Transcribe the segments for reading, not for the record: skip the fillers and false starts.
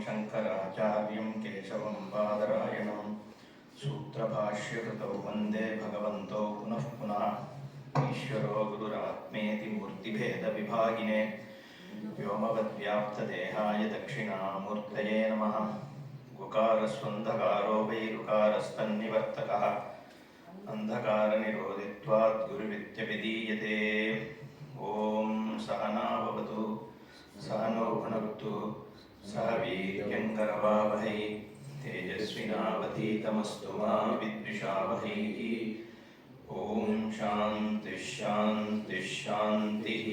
शङ्कराचार्यं केशवं बादरायणं सूत्रभाष्यकृतौ वन्दे भगवन्तौ पुनः पुनः। ईश्वरो गुरुरात्मेति मूर्तिभेदविभागिने व्योमवद्व्याप्तदेहाय दक्षिणामूर्तये नमः। गुकारस्वन्धकारो वै ऋकारस्तन्निवर्तकः अन्धकारनिरोधित्वात् गुरुविद्यभिधीयते। ॐ सहना भवतु सहनो भुनक्तु सह वीर्यङ्करवावहै तेजस्विनावधीतमस्तु मा विद्विषावहै। ॐ शान्तिः शान्तिः शान्तिः।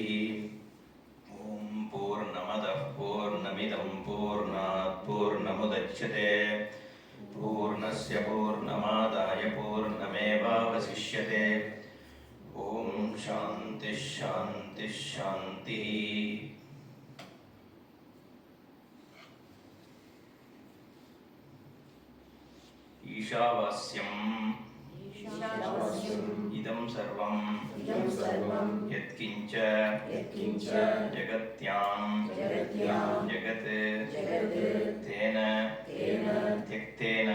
ॐ पूर्णमदः पूर्णमिदं पूर्णात् पूर्णमुदच्यते पूर्णस्य पूर्णमादाय पूर्णमेवावशिष्यते। ॐ शान्तिः शान्तिः शान्तिः। ईशावास्यम् इदं सर्वं यत्किञ्च जगत्यां जगत् तेन त्यक्तेन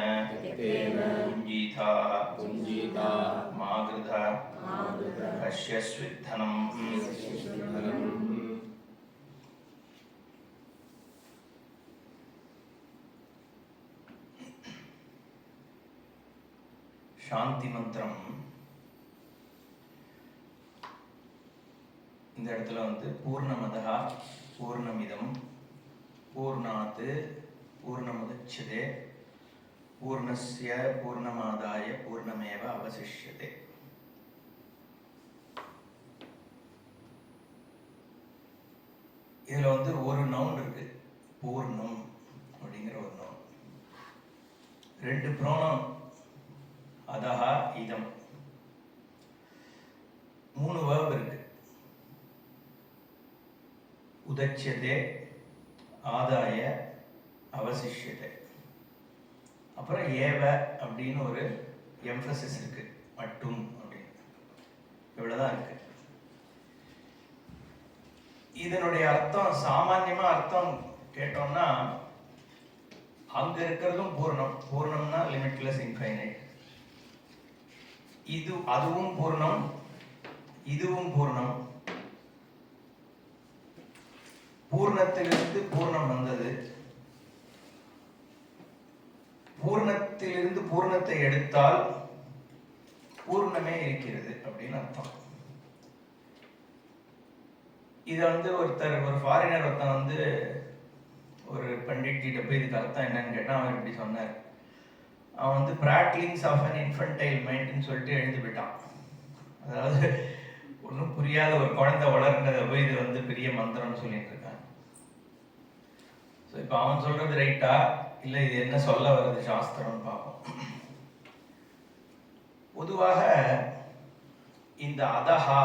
पुञ्जीता मा गृधा कश्यस्विद्धनम्। சாந்தி மந்திரம் இந்த இடத்துல பூர்ணமதா பூர்ணமிதம் பூர்ணாத் பூர்ணமுதச்யதே பூர்ணஸ்ய பூர்ணமாதாய பூர்ணமேவ அவசிஷ்யதே. இதுல ஒரு நவுன் இருக்கு, பூர்ணம் அப்படிங்கிற ஒரு நவுன். ரெண்டு ப்ரோனம் அதஹா இதம், மூணு வேர்ப் இருக்கு. உதச்யதே, ஆதாய, அவசிஷ்யதே. அப்புறம் ஏவ அப்படின்னு ஒரு எம்பசிஸ் இருக்கு, மட்டும் அப்படின்னு. இவ்வளவுதான் இருக்கு. இதனுடைய அர்த்தம், சாமான்யமா அர்த்தம் கேட்டோம்னா, அங்க இருக்கிறதும் பூர்ணம். பூர்ணம்னா லிமிட்லெஸ், இன்ஃபைனைட். இது அதுவும் பூர்ணம், இதுவும் பூர்ணம். பூர்ணத்திலிருந்து பூர்ணம் வந்தது, பூர்ணத்திலிருந்து பூர்ணத்தை எடுத்தால் பூர்ணமே இருக்கிறது அப்படின்னு அர்த்தம். இத ஒருத்தர், ஒரு ஃபாரினர் ஒருத்தன் ஒரு பண்டிட் கிட்ட போய் இதுக்கு அர்த்தம் என்னன்னு கேட்டா அவர் இப்படி சொன்னார். அவன் பிராட்லிங்ஸ் ஆஃப் அன் இன்ஃபன்டைல் மைண்ட்னு சொல்லிட்டு எழுந்து போயிட்டான். அதாவது ஒன்றும் புரியாத ஒரு குழந்தை வளர்ந்ததை போய் இது பெரிய மந்திரம்னு சொல்லிட்டு இருக்கான். ஸோ இப்போ அவன் சொல்றது ரைட்டா இல்லை இது என்ன சொல்ல வருது சாஸ்திரம்னு பார்ப்போம். பொதுவாக இந்த அதஹா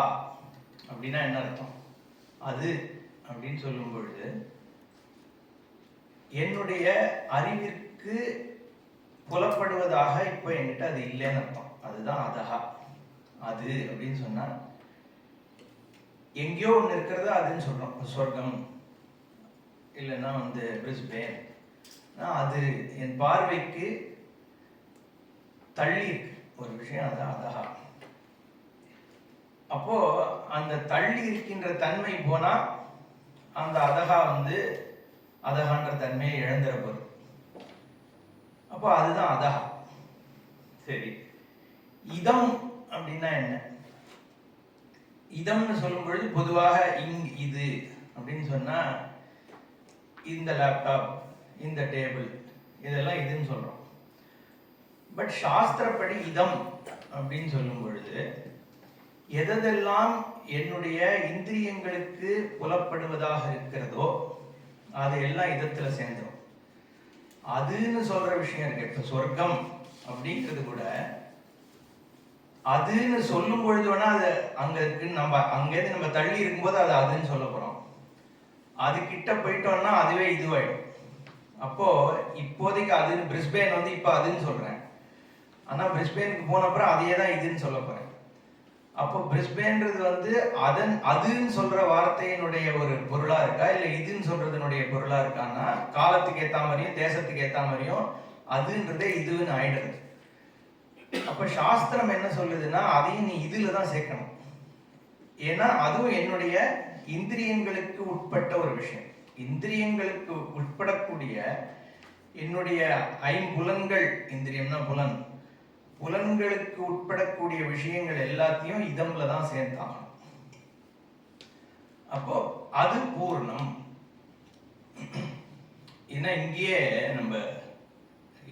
அப்படின்னா என்ன அர்த்தம்? அது அப்படின்னு சொல்லும் பொழுது என்னுடைய அறிவிற்கு புலப்படுவதாக இப்ப என்கிட்ட அது இல்லைன்னு அர்த்தம். அதுதான் அதஹா. அது அப்படின்னு சொன்னா எங்கேயோ ஒண்ணு இருக்கிறது அதுன்னு சொல்றோம். சொர்க்கம் இல்லைன்னா பிரிஸ்பேன், அது என் பார்வைக்கு தள்ளி இருக்கு ஒரு விஷயம், அது அதஹா. அப்போ அந்த தள்ளி இருக்கின்ற தன்மை போனா அந்த அதஹா அதஹான்ற தன்மையை இழந்துற போகுது. அப்போ அதுதான் அதஹா. சரி, இதம் அப்படின்னா என்ன? இதம்னு சொல்லும் பொழுது பொதுவாக இது அப்படின்னு சொன்னா இந்த லேப்டாப், இந்த டேபிள், இதெல்லாம் இதுன்னு சொல்றோம். பட் சாஸ்திரப்படி இதம் அப்படின்னு சொல்லும் பொழுது எதெல்லாம் என்னுடைய இந்திரியங்களுக்கு புலப்படுவதாக இருக்கிறதோ அதையெல்லாம் இதத்துல சேர்ந்துடும். அதுன்னு சொல்ற விஷயம் இருக்கு. இப்ப சொர்க்கம் அப்படிங்கிறது கூட அதுன்னு சொல்லும் பொழுது வேணா அது அங்க இருக்கு, நம்ம அங்கேருந்து நம்ம தள்ளி இருக்கும்போது அது அதுன்னு சொல்ல போறோம். அது கிட்ட போயிட்டோம்னா அதுவே இதுவாயிடும். அப்போ இப்போதைக்கு அதுன்னு பிரிஸ்பேன் இப்ப அதுன்னு சொல்றேன். ஆனா பிரிஸ்பேனுக்கு போன அப்புறம் அதையே தான் இதுன்னு சொல்ல போறேன். அப்போ பிரிஸ்பேன்றது வந்து அதுன்னு சொல்ற வார்த்தையினுடைய ஒரு பொருளா இருக்கா இல்ல இதுன்னு சொல்றதுனுடைய பொருளா இருக்கான்னா காலத்துக்கு ஏத்த மாதிரியும் தேசத்துக்கு ஏத்த மாதிரியும் அதுன்றதே இதுன்னு ஆயிடுது. அப்ப சாஸ்திரம் என்ன சொல்லுதுன்னா அதையும் நீ இதுல தான் சேர்க்கணும். ஏன்னா அதுவும் என்னுடைய இந்திரியங்களுக்கு உட்பட்ட ஒரு விஷயம். இந்திரியங்களுக்கு உட்படக்கூடிய என்னுடைய ஐம்புலன்கள், இந்திரியம்னா புலன், புலன்களுக்கு உட்படக்கூடிய விஷயங்கள் எல்லாத்தையும் இதம்ல தான் சேர்த்தாகணும். அப்போ அது பூர்ணம். ஏன்னா இங்கேயே நம்ம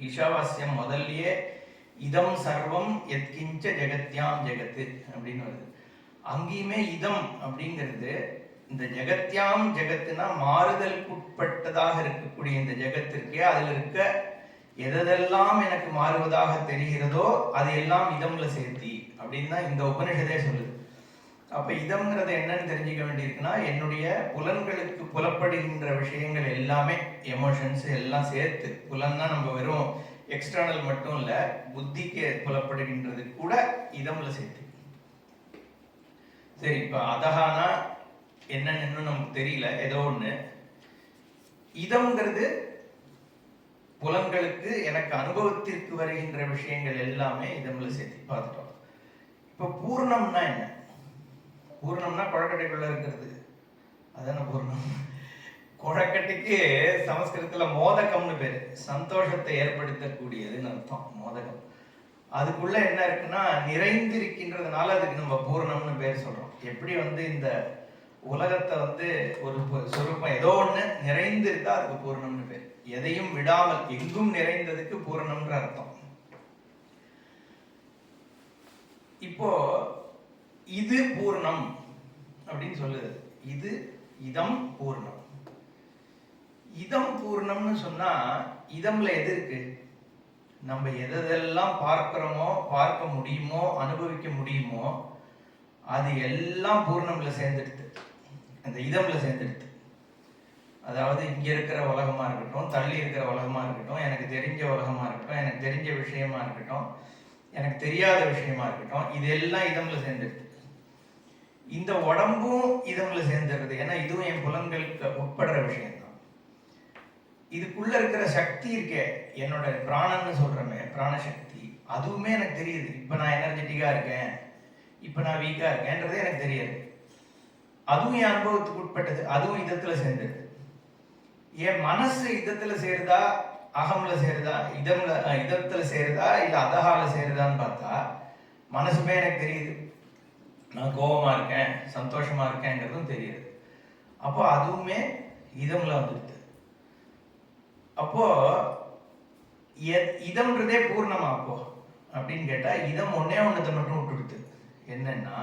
ஈஷாவாஸ்யம் முதல்லயே இதம் சர்வம் எத்கிஞ்ச ஜெகத்யாம் ஜெகத்து அப்படின்னு வருது. அங்கேயுமே இதம் அப்படிங்கிறது இந்த ஜெகத்யாம் ஜெகத்துனா மாறுதலுக்கு உட்பட்டதாக இருக்கக்கூடிய இந்த ஜெகத்திற்கே அதுல இருக்க எதெல்லாம் எனக்கு மாறுவதாக தெரிகிறதோ அதையெல்லாம் இதம்ல சேர்த்தி அப்படின்னு தான் இந்த உபனிஷதே சொல்லுது. அப்ப இதம்ங்கிறது என்னன்னு தெரிஞ்சுக்க வேண்டியிருக்குன்னா என்னுடைய புலன்களுக்கு புலப்படுகின்ற விஷயங்கள் எல்லாமே, எமோஷன்ஸ் எல்லாம் சேர்த்து, புலன்னா நம்ம வெறும் எக்ஸ்டர்னல் மட்டும் இல்ல, புத்திக்கு புலப்படுகின்றது கூட இதம்ல சேர்த்து. சரி, இப்ப அதஹானா என்னன்னு இன்னும் நமக்கு தெரியல, ஏதோ ஒண்ணு. இதம்ங்கிறது புலன்களுக்கு எனக்கு அனுபவத்திற்கு வருகின்ற விஷயங்கள் எல்லாமே இதம்ல சேர்த்து பார்த்துட்டோம். இப்ப பூர்ணம்னா என்ன? பூர்ணம்னா குழக்கட்டைக்குள்ள இருக்கிறது, அதான பூர்ணம். குழக்கட்டைக்கு சமஸ்கிருதத்துல மோதகம்னு பேரு, சந்தோஷத்தை ஏற்படுத்தக்கூடியதுன்னு அர்த்தம் மோதகம். அதுக்குள்ள என்ன இருக்குன்னா நிறைந்திருக்கின்றதுனால அதுக்கு நம்ம பூர்ணம்னு பேர் சொல்றோம். எப்படி வந்து இந்த உலகத்தை வந்து ஒரு சொரூபம் ஏதோ ஒண்ணு நிறைந்து இருக்கா அதுக்கு பூர்ணம்னு பேர். எதையும் விடாமல் எங்கும் நிறைந்ததுக்கு பூர்ணம்ன்ற அர்த்தம். இப்போ இது பூர்ணம் அப்படின்னு சொல்லுது. இது இதம் பூர்ணம். இதம் பூர்ணம்னு சொன்னா இதம்ல எது இருக்கு? நம்ம எதெல்லாம் பார்க்கிறோமோ, பார்க்க முடியுமோ, அனுபவிக்க முடியுமோ அது எல்லாம் பூர்ணம்ல சேர்ந்துடுது, அந்த இதம்ல சேர்ந்துடுது. அதாவது இங்க இருக்கிற உலகமா இருக்கட்டும், தள்ளி இருக்கிற உலகமா இருக்கட்டும், எனக்கு தெரிஞ்ச உலகமா இருக்கட்டும், எனக்கு தெரிஞ்ச விஷயமா இருக்கட்டும், எனக்கு தெரியாத விஷயமா இருக்கட்டும், இது எல்லாம் இதம்ல சேர்ந்துடுது. இந்த உடம்பும் இதம்ல சேர்ந்துடுறது. ஏன்னா இதுவும் என் புலன்களுக்கு உட்படுற விஷயம் தான். இதுக்குள்ள இருக்கிற சக்தி இருக்கே, என்னோட பிராணன்னு சொல்றமே, பிராணசக்தி, அதுவுமே எனக்கு தெரியுது. இப்ப நான் எனர்ஜெட்டிக்கா இருக்கேன், இப்ப நான் வீக்கா இருக்கேன்றதே எனக்கு தெரியாது. அதுவும் என் அனுபவத்துக்கு உட்பட்டது, அதுவும் இதத்துல சேர்ந்தது. என் மனசு இதத்துல சேருதா, அகம்ல சேருதா, இதத்துல சேருதா, இல்ல அதஹால சேருதான்னு பார்த்தா மனசுமே எனக்கு தெரியுது. நான் கோபமா இருக்கேன், சந்தோஷமா இருக்கேங்கிறதும் தெரியுது. அப்போ அதுவுமே இதம்ல வந்துடுது. அப்போ இதம்ன்றதே பூர்ணமா அப்போ அப்படின்னு கேட்டா இதம் ஒன்னே ஒன்னத்தை மட்டும் விட்டுடுது. என்னன்னா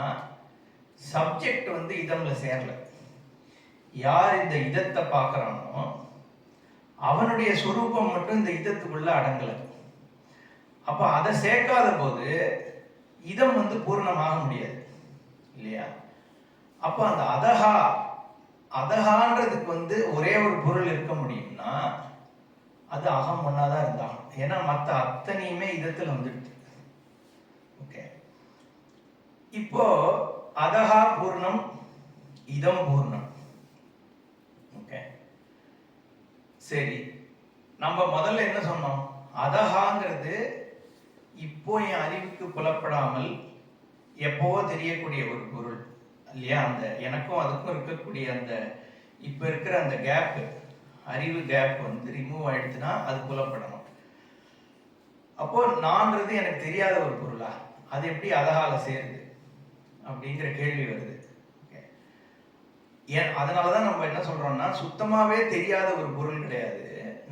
சப்ஜெக்ட் வந்து இதம்ல சேரல. யார் இந்த இதத்தை பார்க்கறானோ அவனுடைய சொரூபம் மட்டும் இந்த இதத்துக்குள்ள அடங்கல. அப்ப அதை சேர்க்காத போது இதம் வந்து பூர்ணமாக முடியாது இல்லையா? அப்ப அந்த அதஹான்றதுக்கு வந்து ஒரே ஒரு பொருள் இருக்க முடியும்னா அது அகம் ஒன்னாதான் இருந்தாலும். ஏன்னா மற்ற அத்தனையுமே இதத்துல வந்துடுது. ஓகே, இப்போ அதஹா பூர்ணம், இதம் பூர்ணம். ஓகே, சரி, நம்ம முதல்ல என்ன சொன்னோம்? அதஹாங்கிறது இப்போ என் அறிவுக்கு புலப்படாமல் எப்பவோ தெரியக்கூடிய ஒரு பொருள் இல்லையா? அந்த எனக்கும் அதுக்கும் இருக்கக்கூடிய அந்த இப்ப இருக்கிற அந்த கேப், அறிவு கேப் வந்து ரிமூவ் ஆயிடுச்சுன்னா அது புலப்படணும். அப்போ நான்றது எனக்கு தெரியாத ஒரு பொருளா, அது எப்படி அதஹால சேருது அப்படிங்கிற கேள்வி வருது. அதனாலதான் நம்ம என்ன சொல்றோம்னா சுத்தமாவே தெரியாத ஒரு பொருள் கிடையாது,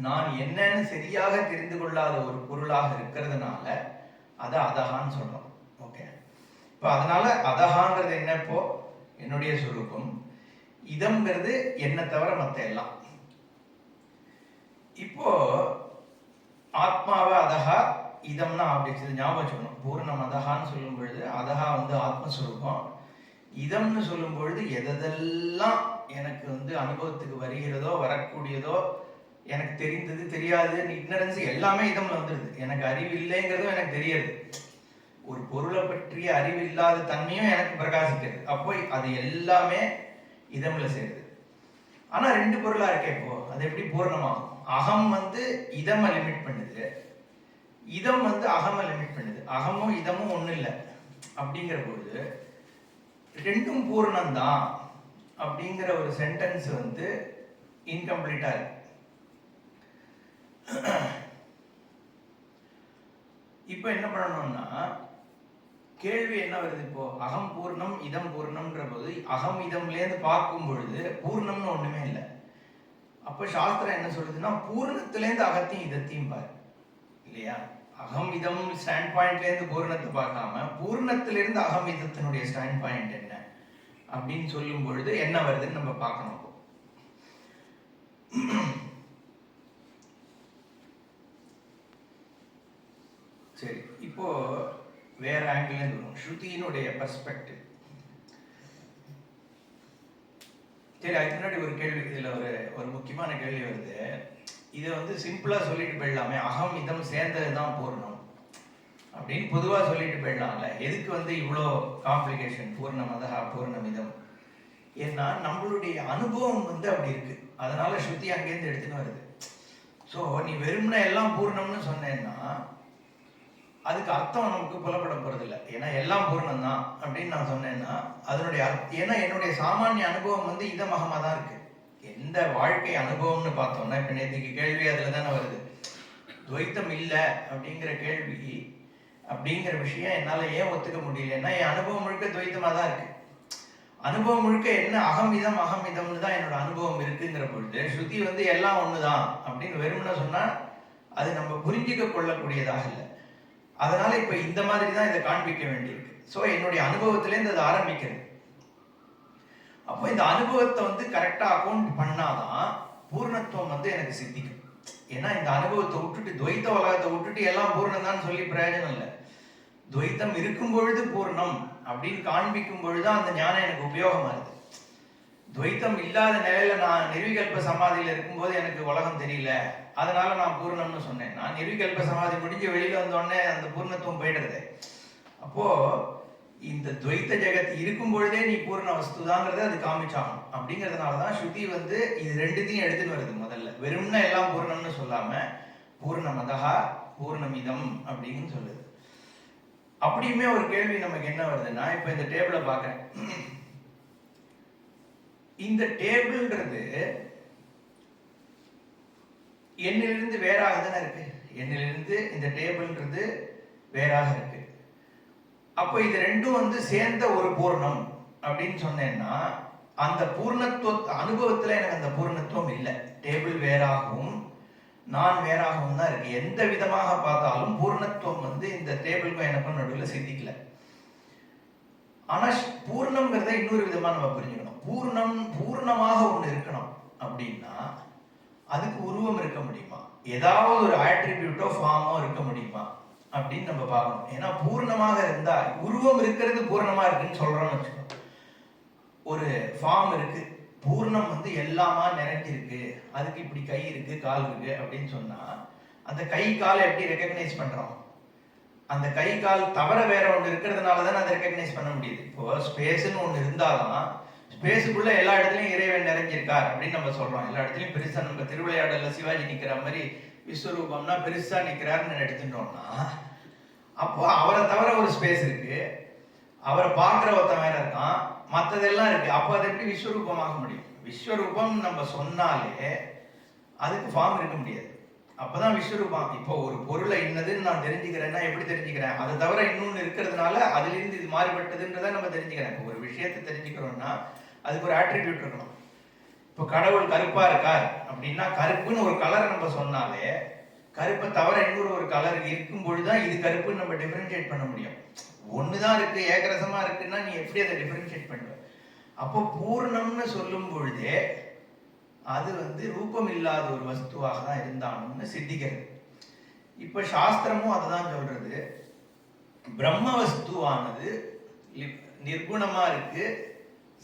நான் என்னன்னு சரியாக தெரிந்து கொள்ளாத ஒரு பொருளாக இருக்கிறதுனால அதை அதஹான்னு சொல்றோம். ஓகே, இப்போ அதனால அதஹாங்கிறது என்ன? இப்போ என்னுடைய சுரூபம். இதம்ங்கிறது என்ன தவிர மற்ற எல்லாம். இப்போ ஆத்மாவை அதஹா, இதம்னா ஆப்ஜெக்ட்ஸ், இது ஞாபகம் வச்சுக்கணும். பூர்ணம் அதஹான்னு சொல்லும் பொழுது அதஹா வந்து ஆத்மஸ்வரூபம். இதம்னு சொல்லும் பொழுது எதெல்லாம் எனக்கு வந்து அனுபவத்துக்கு வருகிறதோ, வரக்கூடியதோ, எனக்கு தெரிந்தது தெரியாது, இக்னரன்ஸ் எல்லாமே இதம்ல வந்துடுது. எனக்கு அறிவு இல்லைங்கிறதும் எனக்கு தெரியாது. ஒரு பொருளை பற்றிய அறிவில்லாத தன்மையும் எனக்கு பிரகாசிக்கிறது. அப்போ அது எல்லாமே இதம்ல சேருது. ஆனா 2 பொருளா இருக்கே, இப்போ அது எப்படி பூர்ணமாகும்? அகம் வந்து இதம லிமிட் பண்ணுது, இதம் வந்து அகம லிமிட் பண்ணுது. அகமும் இதமும் ஒண்ணு இல்லை அப்படிங்கிற பொழுது ரெண்டும் பூர்ணம்தான் அப்படிங்கிற ஒரு சென்டென்ஸ் வந்து இன்கம்ப்ளீட்டா இருக்கு. இப்போ என்ன பண்ணணும்னா, கேள்வி என்ன வருது? இப்போ அகம் பூர்ணம் இதம் பூர்ணம்ன்ற போது அகம் இதம்லேருந்து பார்க்கும் பொழுது பூர்ணம்னு ஒண்ணுமே இல்லை. அப்போ சாஸ்திரம் என்ன சொல்லுதுன்னா, பூர்ணத்திலேருந்து அகத்தையும் இதத்தையும் பாரு, இல்லையா? அகம் இதம் ஸ்டாண்ட் பாயிண்ட்லேருந்து பூர்ணத்தை பார்க்காம பூர்ணத்திலிருந்து அகம் இதத்தினுடைய ஸ்டாண்ட் பாயிண்ட் என்ன அப்படின்னு சொல்லும் பொழுது என்ன வருதுன்னு நம்ம பார்க்கணும். சரி, இப்போ வேற ஆங்கிள் வரும், ஸ்ருதியினுடைய பெர்ஸ்பெக்டிவ். சரி, அதுக்கு முன்னாடி ஒரு கேள்வி, இதுல ஒரு முக்கியமான கேள்வி வருது. இதை வந்து சிம்பிளா சொல்லிட்டு போயிடலாமே, அகம் இதம் சேர்ந்ததுதான் பூர்ணம் அப்படின்னு பொதுவா சொல்லிட்டு போயிடலாம்ல. எதுக்கு வந்து இவ்வளோ காம்ப்ளிகேஷன்? பூர்ணமதா பூர்ணமிதம். ஏன்னா நம்மளுடைய அனுபவம் வந்து அப்படி இருக்கு, அதனால ஸ்ருதி அங்கேருந்து எடுத்துன்னு வருது. ஸோ நீ வெறும்னா எல்லாம் பூர்ணம்னு சொன்னேன்னா அதுக்கு அர்த்தம் நமக்கு புலப்பட போறது இல்லை. ஏன்னா எல்லாம் பூர்ணம் தான் அப்படின்னு நான் சொன்னேன்னா அதனுடைய ஏன்னா என்னுடைய சாமானிய அனுபவம் வந்து இதமகமா தான் இருக்கு. எந்த வாழ்க்கை அனுபவம்னு பார்த்தோம்னா, இப்ப நேற்றுக்கு கேள்வி அதுல தானே வருது, துவைத்தம் இல்லை அப்படிங்கிற கேள்வி. அப்படிங்கிற விஷயம் என்னால ஏன் ஒத்துக்க முடியலன்னா, என் அனுபவம் முழுக்க துவைத்தமா தான் இருக்கு. அனுபவம் முழுக்க என்ன அகமிதம்னு தான் என்னோட அனுபவம் இருக்குங்கிற பொழுது ஸ்ருதி வந்து எல்லாம் ஒண்ணுதான் அப்படின்னு வெறும்னா சொன்னா அது நம்ம புரிஞ்சுக்க கொள்ளக்கூடியதாக இல்லை. அதனால இப்ப இந்த மாதிரி தான் இதை காண்பிக்க வேண்டியிருக்கு. ஸோ என்னுடைய அனுபவத்திலேருந்து அது ஆரம்பிக்கிறது. அப்போ இந்த அனுபவத்தை வந்து கரெக்டா அக்கௌண்ட் பண்ணாதான் பூர்ணத்துவம் வந்து எனக்கு சித்திக்கும். ஏன்னா இந்த அனுபவத்தை விட்டுட்டு துவைத்த உலகத்தை விட்டுட்டு எல்லாம் பூர்ணம் தான் சொல்லி பிரயோஜனம் இல்லை. துவைத்தம் இருக்கும் பொழுது பூர்ணம் அப்படின்னு காண்பிக்கும் பொழுதுதான் அந்த ஞானம் எனக்கு உபயோகமா இருக்கு. துவைத்தம் இல்லாத நிலையில நான் நிர்விகல்ப சமாதியில இருக்கும்போது எனக்கு உலகம் தெரியல, அதனால நான் பூர்ணம்னு சொன்னேன். நான் நிர்விகல்ப சமாதி முடிஞ்சு வெளியில வந்தோடனே அந்த பூர்ணத்துவம் போயிடுறது. அப்போ இந்த துவைத்த ஜெகத் இருக்கும் பொழுதே நீ பூர்ண வஸ்துதாங்கிறத அது காமிச்சாகும். அப்படிங்கிறதுனாலதான் ஸ்ருதி வந்து இது ரெண்டுத்தையும் எடுத்துன்னு வருது. முதல்ல வெறும்னா எல்லாம் பூர்ணம்னு சொல்லாம பூர்ணமதா பூர்ணமிதம் அப்படின்னு சொல்லுது. அப்படியுமே ஒரு கேள்வி நமக்கு என்ன வருதுன்னா, இப்ப இந்த டேபிளை பார்க்கறேன், இந்த டேபிள்ன்றது எண்ணிலிருந்து வேறாக தானே இருக்கு. எண்ணிலிருந்து இந்த டேபிள்ன்றது வேறாக இருக்கு. அப்போ இது ரெண்டும் வந்து சேர்ந்த ஒரு பூர்ணம் அப்படின்னு சொன்னேன்னா அந்த பூர்ணத்துவ அனுபவத்துல எனக்கு அந்த பூர்ணத்துவம் இல்லை. டேபிள் வேறாகவும் நான் வேறாகவும் தான் இருக்கு. எந்த விதமாக பார்த்தாலும் பூர்ணத்துவம் வந்து இந்த டேபிளுக்கும் எனக்கும் நடுவில் சித்திக்கல. ஆனா பூர்ணம்ங்கிறத இன்னொரு விதமா நம்ம புரிஞ்சுக்கணும். பூர்ணமாக ஒண்ணு இருக்கணும் அப்படின்னா அதுக்கு உருவம் இருக்க முடியுமா, ஏதாவது ஒரு ஆட்ரிபியூட்டோ ஃபார்மோ இருக்க முடியுமா அப்படின்னு நம்ம பார்க்கணும். ஏன்னா பூர்ணமாக இருந்தா உருவம் இருக்கிறது பூர்ணமா இருக்குன்னு சொல்றோம்னு வச்சுக்கோங்க. ஒரு ஃபார்ம் இருக்கு, பூர்ணம் வந்து எல்லாமா நிறைஞ்சிருக்கு, அதுக்கு இப்படி கை இருக்கு கால் இருக்கு அப்படின்னு சொன்னா அந்த கை காலை எப்படி ரெக்கக்னைஸ் பண்றோம்? அந்த கை கால் தவிர வேற ஒன்று இருக்கிறதுனால தான் அதை ரெக்கக்னைஸ் பண்ண முடியுது. இப்போ ஸ்பேஸ்ன்னு ஒன்று இருந்தாதான் ஸ்பேஸுக்குள்ள எல்லா இடத்துலயும் இறைவன் நிறைஞ்சிருக்கார் அப்படின்னு நம்ம சொல்றோம். எல்லா இடத்துலயும் பெருசா நம்ம திருவிளையாடல சிவாஜி நிக்கிற மாதிரி விஸ்வரூபம்னா பெருசா நிக்கிறாருன்னு எடுத்துட்டோம்னா அப்போ அவரை தவிர ஒரு ஸ்பேஸ் இருக்கு, அவரை பார்க்கிற ஒருத்தன் வேற இருக்கான், மற்றதெல்லாம் இருக்கு. அப்போ அதை எப்படி விஸ்வரூபமாக முடியும்? விஸ்வரூபம் நம்ம சொன்னாலே அதுக்கு ஃபார்ம் இருக்க முடியாது. அப்பதான் விஸ்வரூபம். இப்போ ஒரு பொருளை இன்னதுன்னு நான் தெரிஞ்சுக்கிறேன்னா எப்படி தெரிஞ்சுக்கிறேன்? அதை தவிர இன்னொன்னு இருக்கிறதுனால அதுல இருந்து இது மாறுபட்டதுன்றதை நம்ம தெரிஞ்சுக்கிறேன். இப்போ ஒரு விஷயத்தை தெரிஞ்சுக்கிறோம்னா அதுக்கு ஒரு ஆட்ரிபியூட் இருக்கணும். இப்போ கடவுள் கருப்பா இருக்கார் அப்படின்னா கருப்புன்னு ஒரு கலர் நம்ம சொன்னாலே கருப்பை தவிர இன்னொரு ஒரு கலர் இருக்கும் பொழுதுதான் இது கருப்புன்னு நம்ம டிஃபரன்ஷியேட் பண்ண முடியும். ஒண்ணுதான் இருக்கு, ஏகரசமா இருக்குன்னா நீ எப்படி அதை டிஃபரன்ஷியேட் பண்ணுவ? அப்போ பூர்ணம்னு சொல்லும் பொழுதே அது வந்து ரூபம் இல்லாத ஒரு வஸ்துவாக தான் இருந்தான்னு சித்திக்கிறது. இப்ப சாஸ்திரமும் அதுதான் சொல்றது. பிரம்ம வஸ்துவானது நிர்குணமா இருக்கு,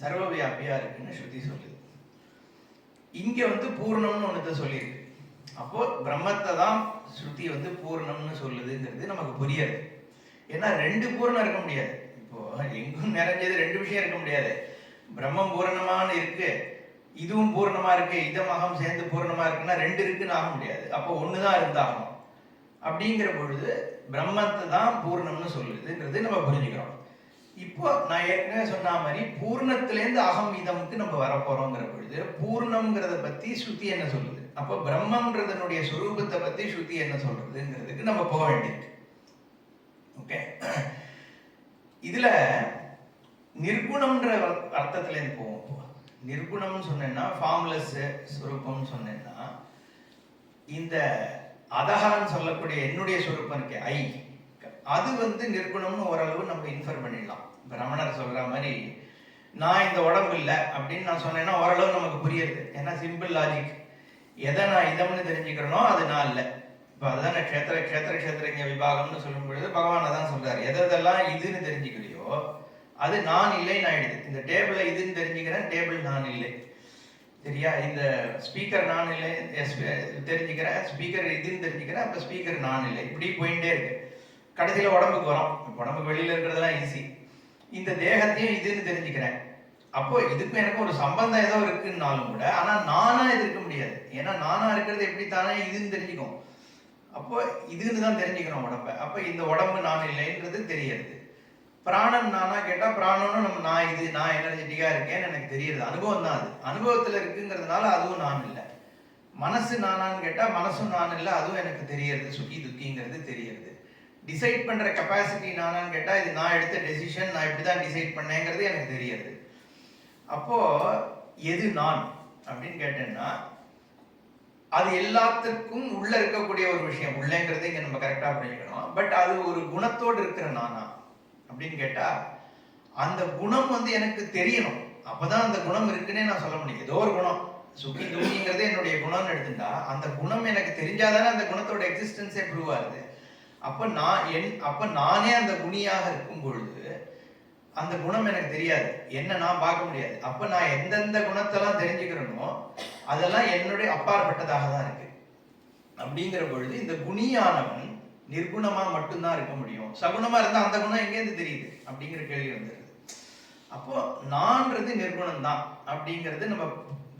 சர்வவியாபியா இருக்குன்னு ஸ்ருதி சொல்லுது. இங்க வந்து பூர்ணம்னு ஒண்ணுத்த சொல்லியிருக்கு. அப்போ பிரம்மத்தை தான் ஸ்ருதி வந்து பூர்ணம்னு சொல்லுதுங்கிறது நமக்கு புரியாது. ஏன்னா ரெண்டு பூரணம் இருக்க முடியாது. இப்போ எங்கும் நிறைஞ்சது ரெண்டு விஷயம் இருக்க முடியாது. பிரம்மம் பூரணமான இருக்கு, இதுவும் பூரணமா இருக்கு, இதம் அகம் சேர்ந்து பூரணமா இருக்குன்னா ரெண்டு இருக்குன்னு ஆக முடியாது. அப்போ ஒண்ணுதான் இருந்தாகணும். அப்படிங்கிற பொழுது பிரம்மத்தை தான் பூர்ணம்னு சொல்லுதுன்றது நம்ம புரிஞ்சுக்கிறோம். இப்போ நான் ஏற்கனவே சொன்ன மாதிரி பூர்ணத்திலேருந்து அகம் இதமுக்கு நம்ம வரப்போறோங்கிற பொழுது பூர்ணம்ங்கிறத பத்தி ஸ்ருதி என்ன சொல்லுது, அப்போ பிரம்மன்றதனுடைய சுரூபத்தை பத்தி ஸ்ருதி என்ன சொல்றதுங்கிறதுக்கு நம்ம போக வேண்டியிருக்கு. ஓகே, இதுல நிர்குணம்ன்ற அர்த்தத்துல இருந்து போவோம். நிர்குணம்னு சொன்னேன்னா ஃபார்ம்லெஸ் சுரூபம்னு சொன்னேன்னா இந்த அதகான்னு சொல்லக்கூடிய என்னுடைய சுரூபம் இருக்கே ஐ, அது நிர்குணம்னு ஓரளவு நம்ம இன்ஃபர் பண்ணிடலாம். இப்போ ரமணர் சொல்ற மாதிரி நான் இந்த உடம்பு இல்லை அப்படின்னு நான் சொன்னேன்னா ஓரளவு நமக்கு புரியுது. ஏன்னா சிம்பிள் லாஜிக். எதை நான் இதம்னு தெரிஞ்சுக்கிறனோ அது நான் இல்லை. இப்போ அதுதான் க்ஷேத்திரஜ விபாகம்னு சொல்லும் பொழுது பகவான் தான் சொல்றாரு, எதெல்லாம் இதுன்னு தெரிஞ்சுக்கிறியோ அது நான் இல்லைன்னு ஆயிடுது. இந்த டேபிளை இதுன்னு தெரிஞ்சுக்கிறேன், டேபிள் நான் இல்லை. சரியா? இந்த ஸ்பீக்கர் நான் இல்லை தெரிஞ்சுக்கிறேன், ஸ்பீக்கர் இதுன்னு தெரிஞ்சுக்கிறேன், அப்போ ஸ்பீக்கர் நான் இல்லை. இப்படி போயிட்டே இருக்கு. கடைசியில் உடம்புக்கு வரும். உடம்புக்கு வெளியில இருக்கிறதெல்லாம் ஈஸி. இந்த தேகத்தையும் இதுன்னு தெரிஞ்சுக்கிறேன். அப்போ இதுக்கும் எனக்கும் ஒரு சம்பந்தம் ஏதோ இருக்குன்னாலும் கூட ஆனா நானா இது இருக்க முடியாது. ஏன்னா நானா இருக்கிறது எப்படி தானே இதுன்னு தெரிஞ்சுக்கும். அப்போ இதுன்னு தான் தெரிஞ்சுக்கணும் உடம்ப. அப்ப இந்த உடம்பு நான் இல்லைன்றது தெரியாது. பிராணன் நானா கேட்டா பிராணனும் நம்ம நான் இது நான் எனர்ஜெட்டிக்கா இருக்கேன்னு எனக்கு தெரியுது. அனுபவம் தான் அது. அனுபவத்துல இருக்குங்கிறதுனால அதுவும் நான் இல்லை. மனசு நானான்னு கேட்டா மனசும் நான் இல்லை, அதுவும் எனக்கு தெரியுது. சுகி துக்கிங்கிறது தெரியுது. டிசைட் பண்ற கெப்பாசிட்டி நானான்னு கேட்டா இது நான் எடுத்த டெசிஷன், நான் இப்படிதான் டிசைட் பண்ணேங்கிறது எனக்கு தெரியாது. அப்போ எது நான் அப்படின்னு கேட்டேன்னா அது எல்லாத்துக்கும் உள்ள இருக்கக்கூடிய ஒரு விஷயம். உள்ளங்கிறத இங்க நம்ம கரெக்டா புரிஞ்சுக்கணும். பட் அது ஒரு குணத்தோடு இருக்கிற நானா அப்படின்னு கேட்டா அந்த குணம் எனக்கு தெரியணும். அப்பதான் அந்த குணம் இருக்குன்னே நான் சொல்ல முடியும். ஏதோ ஒரு குணம் சுகி துக்கிங்கிறது என்னுடைய குணம்னு எடுத்துட்டா அந்த குணம் எனக்கு தெரிஞ்சாதானே அந்த குணத்தோட எக்ஸிஸ்டன்ஸே ப்ரூவ் ஆகுது. அப்ப நானே அந்த குணியாக இருக்கும் பொழுது அந்த குணம் எனக்கு தெரியாது, என்ன நான் பார்க்க முடியாது. அப்ப நான் எந்தெந்த குணத்தெல்லாம் தெரிஞ்சுக்கிறேனோ அதெல்லாம் என்னுடைய அப்பாற்பட்டதாக தான் இருக்கு. அப்படிங்கிற பொழுது இந்த குணியானவன் நிர்குணமா மட்டும்தான் இருக்க முடியும். சகுணமா இருந்தா அந்த குணம் எங்கேருந்து தெரியுது அப்படிங்கிற கேள்வி வந்துருது. அப்போ நான்றது நிர்குணம் தான் அப்படிங்கறது நம்ம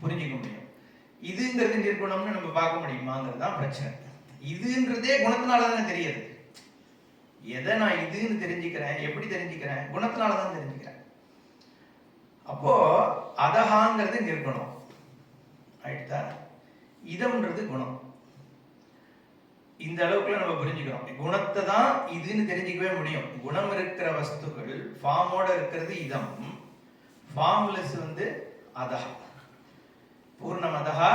புரிஞ்சுக்க முடியும். இதுங்கிறது நிர்குணம்னு நம்ம பார்க்க முடியுமாங்கிறது தான் பிரச்சனை. இதுன்றதே குணத்தினாலதானே தெரியுது. எதை நான் இதுன்னு தெரிஞ்சுக்கிறேன், எப்படி தெரிஞ்சுக்கிறேன்? குணத்தினாலதான் தெரிஞ்சுக்கிறேன். அப்போ அதகாங்கிறது நிர்குணம் ஆயிடுதா, இதம்ன்றது குணம். இந்த அளவுக்குள்ள நம்ம புரிஞ்சுக்கிறோம். குணத்தை தான் இதுன்னு தெரிஞ்சுக்கவே முடியும். குணம் இருக்கிற வஸ்துக்கள் ஃபார்மோட இருக்கிறது இதம், ஃபார்ம்லெஸ் அதகா. பூர்ணமதகா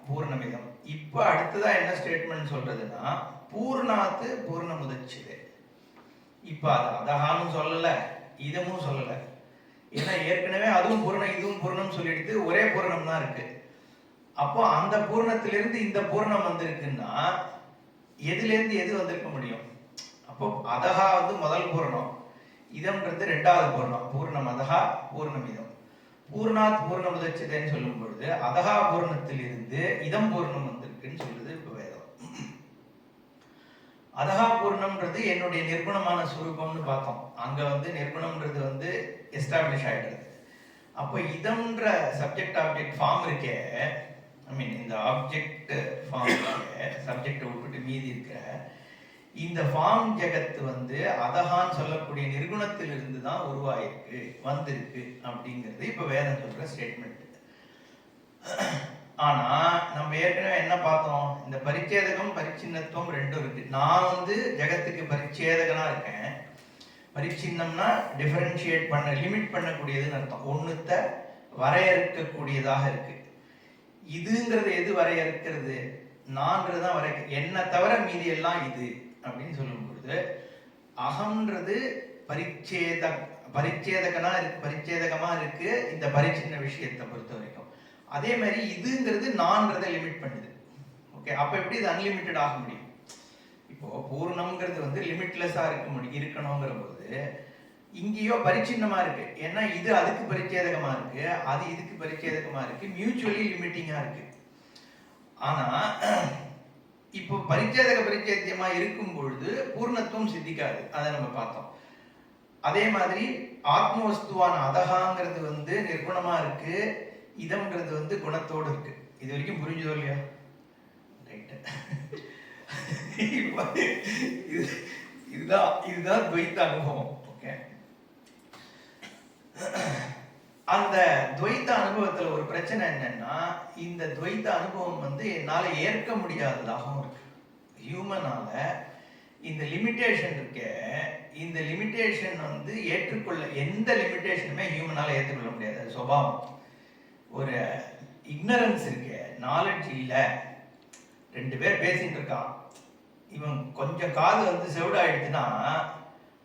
பூர்ணமிதம். இப்ப அடுத்ததா என்ன ஸ்டேட்மெண்ட் சொல்றதுன்னா பூர்ணாத்து பூர்ணமுதச்சிதே. இப்ப அது அதகான்னு சொல்லல, இதமும் சொல்லல. ஏன்னா ஏற்கனவே அதுவும் பூர்ணம் இதுவும் பூர்ணம் சொல்லிடுது, ஒரே பூர்ணம் தான் இருக்கு. அப்போ அந்த பூர்ணத்திலிருந்து இந்த பூர்ணம் வந்திருக்குன்னா எதுல இருந்து எது வந்திருக்க முடியும்? அப்போ அதகா முதல் பூர்ணம், இதம்ன்றது ரெண்டாவது பூர்ணம். பூர்ணம் அதகா பூர்ணம் இதம். பூர்ணாத் பூர்ணம் உதச்சிதேன்னு சொல்லும் பொழுது அதகா பூர்ணத்தில் இருந்து இதம் பூர்ணம் வந்திருக்குன்னு சொல்லுது இப்ப வேதம். அதகா பூர்ணம்ன்றது என்னுடைய நிர்குணமான சுரூபம்னு பார்த்தோம். அங்க நிர்குணம்ன்றது எஸ்டாப்ளிஷ் ஆயிடுது. அப்போ இதம்ன்ற சப்ஜெக்ட் ஆப்ஜெக்ட் ஃபார்ம் இருக்கே, ஐ மீன் இந்த ஆப்ஜெக்ட் ஃபார்ம் இருக்கே, சப்ஜெக்ட் விட்டுட்டு மீதி இருக்கிற இந்த ஃபார்ம் ஜெகத்து அதகான்னு சொல்லக்கூடிய நிர்குணத்தில் இருந்து தான் உருவாயிருக்கு, வந்திருக்கு அப்படிங்கிறது இப்ப வேதம் சொல்ற ஸ்டேட்மெண்ட். ஆனா நம்ம ஏற்கனவே என்ன பார்த்தோம்? இந்த பரிச்சேதகம் பரிச்சின்னத்துவம் ரெண்டும் இருக்கு. நான் ஜெகத்துக்கு பரிச்சேதகனா இருக்கேன். பரிச்சின்னம்னா டிஃபரன்ஷியேட் பண்ண, லிமிட் பண்ணக்கூடியதுன்னு அர்த்தம். ஒண்ணுத்த வரையறுக்கக்கூடியதாக இருக்கு. இதுங்கிறது எது வரையறுக்கிறது? நான்கிறதுதான் வரையறுக்க. என்ன தவிர மீதி எல்லாம் இது அப்படின்னு சொல்லும் பொழுது அகம்ன்றது பரிச்சேதகமா இருக்கு இந்த பரிச்சின்ன விஷயத்தை பொறுத்த வரைக்கும். அதே மாதிரி இதுங்கிறது நான்கிறத லிமிட் பண்ணுது. ஓகே, அப்ப எப்படி இது அன்லிமிட்டட் ஆக முடியும்? இப்போ பூர்ணம்ங்கிறது லிமிட்லெஸ்ஸா இருக்கணுங்கிற போது இங்கேயோ பரிச்சின்னமா இருக்கு. ஏன்னா இது அதுக்கு பரிச்சேதகமா இருக்கு, அது இதுக்கு பரிச்சேதகமா இருக்கு, மியூச்சுவலி லிமிட்டிங்கா இருக்கு. ஆனா இப்போ பரிச்சேதக பரிச்சேத்தியமா இருக்கும் பொழுது பூர்ணத்துவம் சித்திக்காது. அதை நம்ம பார்த்தோம். அதே மாதிரி ஆத்மவஸ்துவான அதகாங்கிறது வந்து நிர்குணமா இருக்கு, இதம்ங்கிறது வந்து குணத்தோடு இருக்கு. இது வரைக்கும் புரிஞ்சுதோ இல்லையா? ரைட்டு. இதுதான் துவைத்த அனுபவம். ஓகே, அந்த துவைத்த அனுபவத்துல ஒரு பிரச்சனை என்னன்னா, இந்த துவைத்த அனுபவம் வந்து என்னால ஏற்க முடியாததாகவும் இருக்கு. ஹியூமனால இந்த லிமிட்டேஷன் இருக்க, இந்த லிமிட்டேஷன் வந்து ஏற்றுக்கொள்ள, எந்த லிமிட்டேஷனுமே ஹியூமனால ஏற்றுக்கொள்ள முடியாது. அது சுபாவம். ஒரு இக்னரன்ஸ் இருக்கு, நாலேஜ் இல்லை. 2 பேர் பேசிட்டு இருக்கான், இவன் கொஞ்சம் காது வந்து செவிடாயிடுச்சுன்னா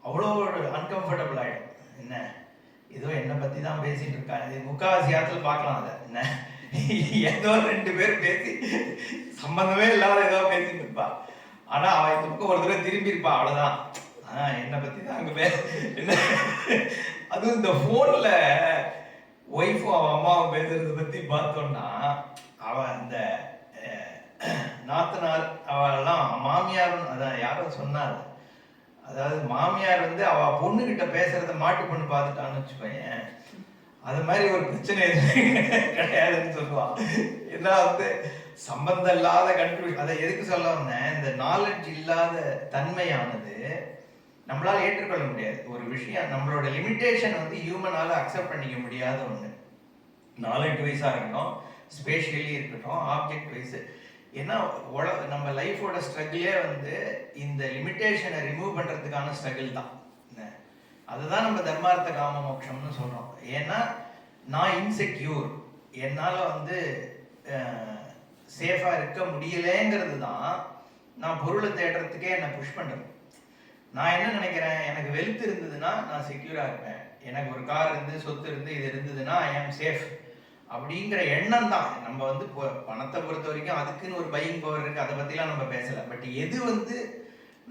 அவ்வளோ ஒரு அன்கம்ஃபர்டபுள் ஆயிடும். என்ன ஏதோ என்னை பத்தி தான் பேசிட்டு இருக்காங்க, இது முக்காவாசி இடத்துல பார்க்கலாம். அதை என்ன ஏதோ 2 பேர் பேசி சம்பந்தமே இல்லாத ஏதோ பேசிட்டு இருப்பா. ஆனா அவன் இந்த பக்கம் ஒரு தடவை திரும்பி இருப்பா, அவ்வளவுதான். என்னை பத்தி தான் அங்க என்ன. அதுவும் இந்த போன்ல ஒய்ஃபும் அவன் அம்மாவும் பேசுறத பத்தி பார்த்தோம்னா, அவன் அந்த நாத்தனார் அவெல்லாம் மாமியார், அதான் யாரும் சொன்னார், அதாவது மாமியார் வந்து அவ பொண்ணுகிட்ட பேசுறத மாட்டு பொண்ணு பார்த்துட்டான்னு வச்சுக்கோங்க, அது மாதிரி ஒரு பிரச்சனை கிடையாதுன்னு சொல்லுவான். ஏன்னா வந்து சம்பந்தம் இல்லாத கன்க்ளூஷன். அதை எதுக்கு சொல்ல வந்தேன், இந்த நாலேஜ் இல்லாத தன்மையானது நம்மளால ஏற்றுக்கொள்ள முடியாது. ஒரு விஷயம், நம்மளோட லிமிட்டேஷன் வந்து ஹியூமனால அக்செப்ட் பண்ணிக்க முடியாத ஒண்ணு. நாலேஜ் வைஸா இருக்கட்டும், ஸ்பேஷியலி இருக்கட்டும், ஆப்ஜெக்ட் வைஸ். ஏன்னா நம்ம லைஃபோட ஸ்ட்ரகிளே வந்து இந்த லிமிட்டேஷனை ரிமூவ் பண்றதுக்கான ஸ்ட்ரகிள் தான். அதுதான் நம்ம தர்மார்த்த காம மோட்சம்னு சொல்றோம். ஏன்னா நான் இன்செக்யூர், என்னால வந்து சேஃபா இருக்க முடியலங்கிறது தான் நான் பொருளை தேடுறதுக்கே என்னை புஷ் பண்றேன். நான் என்ன நினைக்கிறேன், எனக்கு வெல்த் இருந்ததுன்னா நான் செக்யூரா இருப்பேன், எனக்கு ஒரு கார் இருந்து சொத்து இருந்து இது இருந்ததுன்னா ஐ ஆம் சேஃப் அப்படிங்கிற எண்ணம் தான். நம்ம வந்து பணத்தை பொறுத்த வரைக்கும் அதுக்குன்னு ஒரு பையிங் பவர் இருக்கு, அதை பத்திலாம் நம்ம பேசல. பட் எது வந்து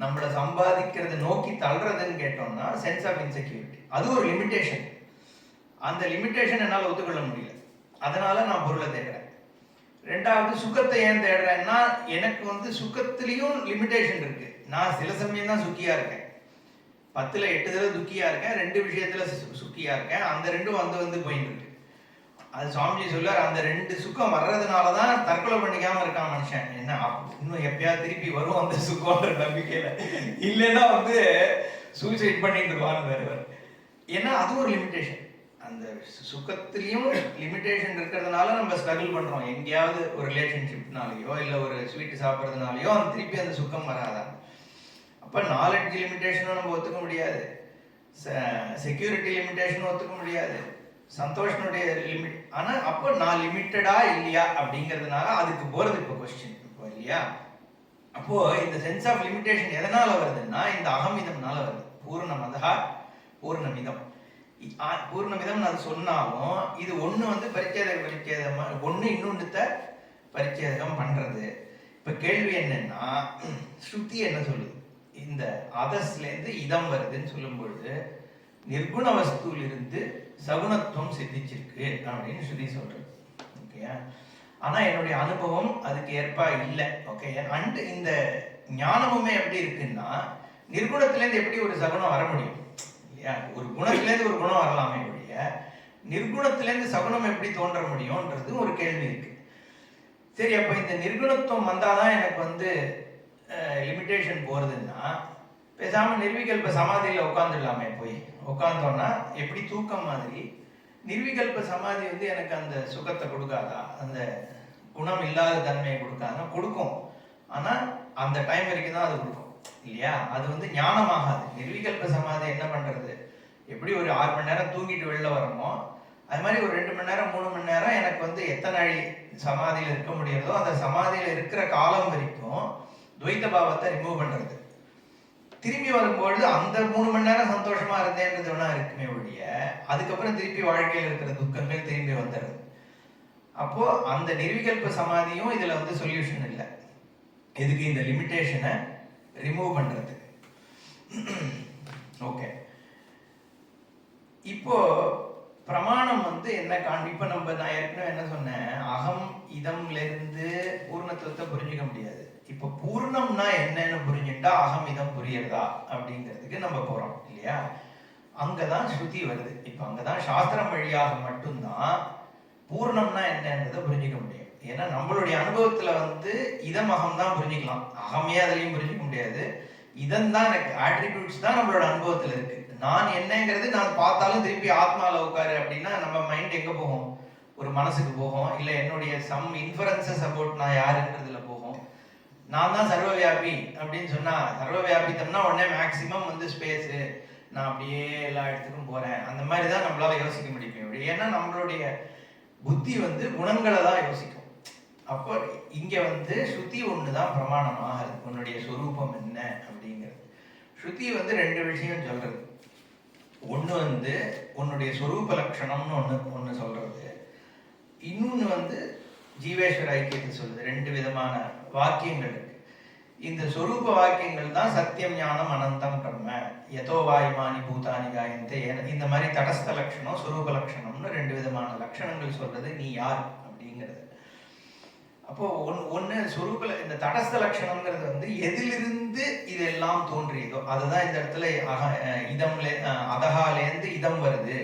நம்மளை சம்பாதிக்கிறத நோக்கி தள்ளுறதுன்னு கேட்டோம்னா சென்ஸ் ஆஃப் இன்செக்யூரிட்டி. அது ஒரு லிமிட்டேஷன். அந்த லிமிட்டேஷன் என்னால் ஒத்துக்கொள்ள முடியல, அதனால நான் பொருளை தேடுறேன். 2வது சுகத்தை ஏன் தேடுறேன்னா, எனக்கு வந்து சுகத்திலையும் லிமிட்டேஷன் இருக்கு. நான் சில சமயம் தான் சுக்கியா இருக்கேன், 10ல் 8 தடவை துக்கியா இருக்கேன், 2 விஷயத்துல சுக்கியா இருக்கேன். அந்த 2ம் வந்து போயிட்டு இருக்கு. அது சுவாமிஜி சொல்லார், அந்த 2 சுக்கம் வர்றதுனாலதான் தற்கொலை பண்ணிக்காம இருக்கான் மனுஷன். என்ன இன்னும் எப்பயாவது திருப்பி வரும் அந்த சுக்கம்ன்ற நம்பிக்கையில, இல்லைன்னா வந்து சூசைட் பண்ணிட்டு இருவான்னு வேறு. ஏன்னா அது ஒரு லிமிட்டேஷன். அந்த சுக்கத்திலையும் லிமிட்டேஷன் இருக்கிறதுனால நம்ம ஸ்ட்ரகிள் பண்றோம். எங்கேயாவது ஒரு ரிலேஷன்ஷிப்னாலேயோ இல்லை ஒரு ஸ்வீட் சாப்பிட்றதுனாலையோ திருப்பி அந்த சுக்கம் வராதான். அப்ப நாலெட்ஜ் லிமிட்டேஷனும் நம்ம ஒத்துக்க முடியாது, செக்யூரிட்டி லிமிட்டேஷனும் ஒத்துக்க முடியாது, சந்தோஷனுடைய லிமிட். ஆனா அப்போ நான் லிமிட்டடா இல்லையா அப்படிங்கிறதுனால அதுக்கு போறது இப்போ கொஸ்டின் இப்போ இல்லையா. அப்போ இந்த சென்ஸ் ஆஃப் லிமிட்டேஷன் எதனால வருதுன்னா இந்த அகமிதம்னால வருது. பூர்ணமதா பூர்ணமிதம். பூர்ணமிதம் அது சொன்னாலும் இது ஒண்ணு வந்து பரிச்சேதம் ஒண்ணு இன்னொன்னுத்த பரிச்சேதகம் பண்றது. இப்ப கேள்வி என்னன்னா, ஸ்ருதி என்ன சொல்லுது, இந்த அதஸ்ல இருந்து இதம் வருதுன்னு சொல்லும் பொழுது நிர்குண வஸ்துல இருந்து சகுணத்துவம் சித்திச்சிருக்கு அப்படின்னு ஸ்ருதி சொல்றது. ஓகே, ஆனா என்னுடைய அனுபவம் அதுக்கு ஏற்பா இல்லை. ஓகே, அண்ட் இந்த ஞானமுமே எப்படி இருக்குன்னா, நிர்குணத்திலேருந்து எப்படி ஒரு சகுனம் வர முடியும் இல்லையா? ஒரு குணத்திலேருந்து ஒரு குணம் வரலாமே ஒழிய நிர்குணத்திலேருந்து சகுனம் எப்படி தோன்ற முடியும்ன்றது ஒரு கேள்வி இருக்கு. சரி, அப்ப இந்த நிர்குணத்துவம் வந்தாதான் எனக்கு வந்து லிமிட்டேஷன் போறதுன்னா பேசாம நிர்விகல்ப சமாதியில உட்காந்துடலாமே. போய் உட்காந்தோம்னா எப்படி தூக்கம் மாதிரி நிர்விகல்ப சமாதி வந்து எனக்கு அந்த சுகத்தை கொடுக்காதா, அந்த குணம் இல்லாத தன்மையை கொடுக்காதுன்னா கொடுக்கும். ஆனா அந்த டைம் வரைக்கும் தான் அது கொடுக்கும் இல்லையா? அது வந்து ஞானமாகாது. நிர்விகல்ப சமாதி என்ன பண்றது, எப்படி ஒரு 6 மணி நேரம் தூங்கிட்டு வெளில வரணுமோ அது மாதிரி ஒரு 2 மணி நேரம் 3 மணி நேரம் எனக்கு வந்து எத்தனை நாள் சமாதியில இருக்க முடியறதோ அந்த சமாதியில இருக்கிற காலம் வரைக்கும் துவைத்த பாவத்தை ரிமூவ் பண்றது. திரும்பி வரும்பொழுது அந்த 3 மணி நேரம் சந்தோஷமா இருந்தேன்றது வேணா இருக்குமே ஒழிய அதுக்கப்புறம் திருப்பி வாழ்க்கையில் இருக்கிற துக்கங்கள் திரும்பி வந்துடுது. அப்போ அந்த நிர்விகல்ப சமாதியும் இதுல வந்து சொல்யூஷன் இல்லை. எதுக்கு? இந்த லிமிட்டேஷனை ரிமூவ் பண்றதுக்கு. ஓகே, இப்போ பிரமாணம் வந்து என்ன இப்ப நான் ஏற்கனவே என்ன சொன்னேன், அகம் இதம்ல இருந்து பூர்ணத்துவத்தை புரிஞ்சுக்க முடியாது. இப்போ பூர்ணம்னா என்னன்னு புரிஞ்சுட்டா அகமிதம் புரியுறதா அப்படிங்கிறதுக்கு நம்ம போறோம் இல்லையா? அங்கதான் ஸ்ருதி வருது. இப்போ அங்கதான் சாஸ்திரம் வழியாக மட்டும்தான் பூர்ணம்னா என்னன்றதை புரிஞ்சிக்க முடியும். ஏன்னா நம்மளுடைய அனுபவத்துல வந்து இதம் அகம் தான் புரிஞ்சுக்கலாம், அகமே அதுலயும் புரிஞ்சிக்க முடியாது. இதன் தான் எனக்கு ஆட்ரிபியூட்ஸ் தான் நம்மளோட அனுபவத்துல இருக்கு. நான் என்னங்கிறது நான் பார்த்தாலும் திருப்பி ஆத்மால உட்காரு அப்படின்னா நம்ம மைண்ட் எங்க போகும்? ஒரு மனசுக்கு போகும், இல்லை என்னுடைய சம் இன்ஃபரன்சஸ் அபவுட் நான் யாருன்றதுல போகும். நான் தான் சர்வவியாபி அப்படின்னு சொன்னா, சர்வவியாபித்தம்னா உடனே மேக்சிமம் வந்து ஸ்பேஸு, நான் அப்படியே எல்லா இடத்துக்கும் போறேன், அந்த மாதிரி தான் நம்மளால யோசிக்க முடியும். ஏன்னா நம்மளுடைய புத்தி வந்து குணங்களை தான் யோசிக்கும். அப்போ இங்க வந்து ஸ்ருதி ஒண்ணுதான் பிரமாணமாக உன்னுடைய சொரூபம் என்ன அப்படிங்கிறது. ஸ்ருதி வந்து ரெண்டு விஷயம் சொல்றது. ஒண்ணு வந்து உன்னுடைய சொரூப லட்சணம்னு ஒண்ணு சொல்றது, இன்னொன்னு வந்து ஜீவேஸ்வர ஐக்கியத்தை சொல்லுது. ரெண்டு விதமான வாக்கியங்கள் இருக்கு. இந்த சொரூப வாக்கியங்கள் தான் சத்தியம் ஞானம் அனந்தம் பிரம்ம யதோ வாயுமானி பூதானி காயந்தே, இந்த மாதிரி தடஸ்த லட்சணம் சொரூப லட்சணம்னு ரெண்டு விதமான லட்சணங்கள் சொல்றது நீ யார் அப்படிங்கிறது. அப்போ ஒண்ணு சொரூப, இந்த தடஸ்த லட்சணம்ங்கிறது வந்து எதிலிருந்து இதெல்லாம் தோன்றியதோ அதுதான் இந்த இடத்துல இதம்ல அதகாலேந்து இதம் வருது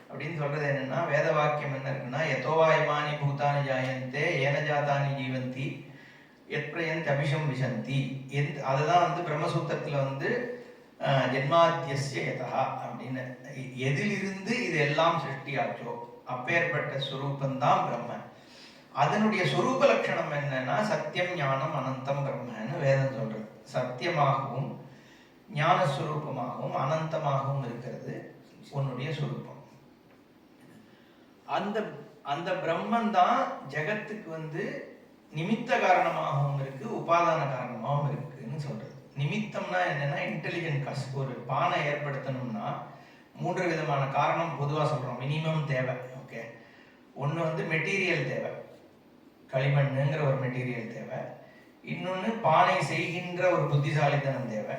அப்படின்னு சொல்றது. என்னன்னா வேத வாக்கியம் என்ன இருக்குன்னா, யதோவாயுமானி பூதானி ஜாயந்தே ஏன ஜாதானி ஜீவந்தி எத்பிரயந்த் அபிஷம் விசந்தி. அதுதான் வந்து பிரம்மசூத்திரத்துல வந்து ஜென்மாத்தியஸ்ய யதா அப்படின்னு, எதிலிருந்து இது எல்லாம் சிருஷ்டியாச்சோ அப்பேற்பட்ட ஸ்வரூபந்தான் பிரம்மன். அதனுடைய சொரூப லட்சணம் என்னன்னா சத்தியம் ஞானம் அனந்தம் பிரம்மன்னு வேதம் சொல்றது. சத்தியமாகவும் ஞானஸ்வரூபமாகவும் அனந்தமாகவும் இருக்கிறது உன்னுடைய சொரூபம். அந்த அந்த பிரம்மன் தான் ஜெகத்துக்கு வந்து நிமித்த காரணமாகவும் இருக்கு, உபாதான காரணமாகவும் இருக்குன்னு சொல்றது. நிமித்தம்னா என்னன்னா இன்டெலிஜென்ட் காஸ். ஒரு பானை ஏற்படுத்தணும்னா மூன்று விதமான காரணம் பொதுவாக சொல்றோம், மினிமம் தேவை. ஓகே, ஒன்று வந்து மெட்டீரியல் தேவை, களிமண்ணுங்கிற ஒரு மெட்டீரியல் தேவை. இன்னொன்று பானை செய்கின்ற ஒரு புத்திசாலித்தனம் தேவை.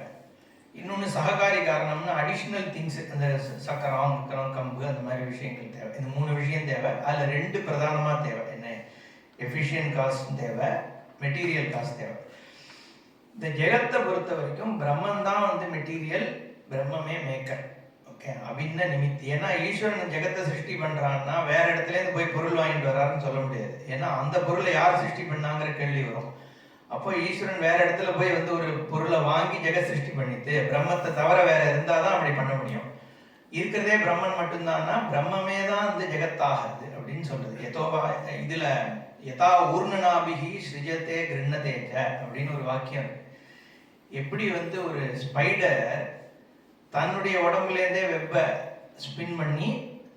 இன்னொன்று சககாரி காரணம்னு அடிஷ்னல் திங்ஸ், அந்த சக்கரம் கம்பு அந்த மாதிரி விஷயங்கள் தேவை. இந்த மூணு விஷயம் தேவை. அதில் ரெண்டு பிரதானமாக தேவை. என்ன? எஃபிஷியன்ட் காஸ்ட் தேவை, மெட்டீரியல் காஸ்ட் தேவை. இந்த ஜெகத்தை பொறுத்த வரைக்கும் பிரம்மன் தான் வந்து மெட்டீரியல், பிரம்மமே மேக்கர். ஓகே, அபின்ன நிமித்தி. ஏன்னா ஈஸ்வரன் ஜெகத்தை சிருஷ்டி பண்றான்னா வேற இடத்துல இருந்து போய் பொருள் வாங்கிட்டு வர்றாருன்னு சொல்ல முடியாது. ஏன்னா அந்த பொருளை யார் சிருஷ்டி பண்ணாங்கிற கேள்வி வரும். அப்போ ஈஸ்வரன் வேற இடத்துல போய் வந்து ஒரு பொருளை வாங்கி ஜெகத் சிருஷ்டி பண்ணிட்டு பிரம்மத்தை தவிர வேற இருந்தாதான் அப்படி பண்ண முடியும். இருக்கிறதே பிரம்மன் மட்டும்தான்னா பிரம்மமே தான் வந்து ஜெகத்தாகிறது அப்படின்னு சொல்றது. எதோவா இதுல யதா ஊர்ணனாபிகி ஸ்ரிஜத்தே கிருண்ணதேஜ அப்படின்னு ஒரு வாக்கியம் இருக்கு. எப்படி வந்து ஒரு ஸ்பைடர் தன்னுடைய உடம்புலேருந்தே வெப்பை ஸ்பின் பண்ணி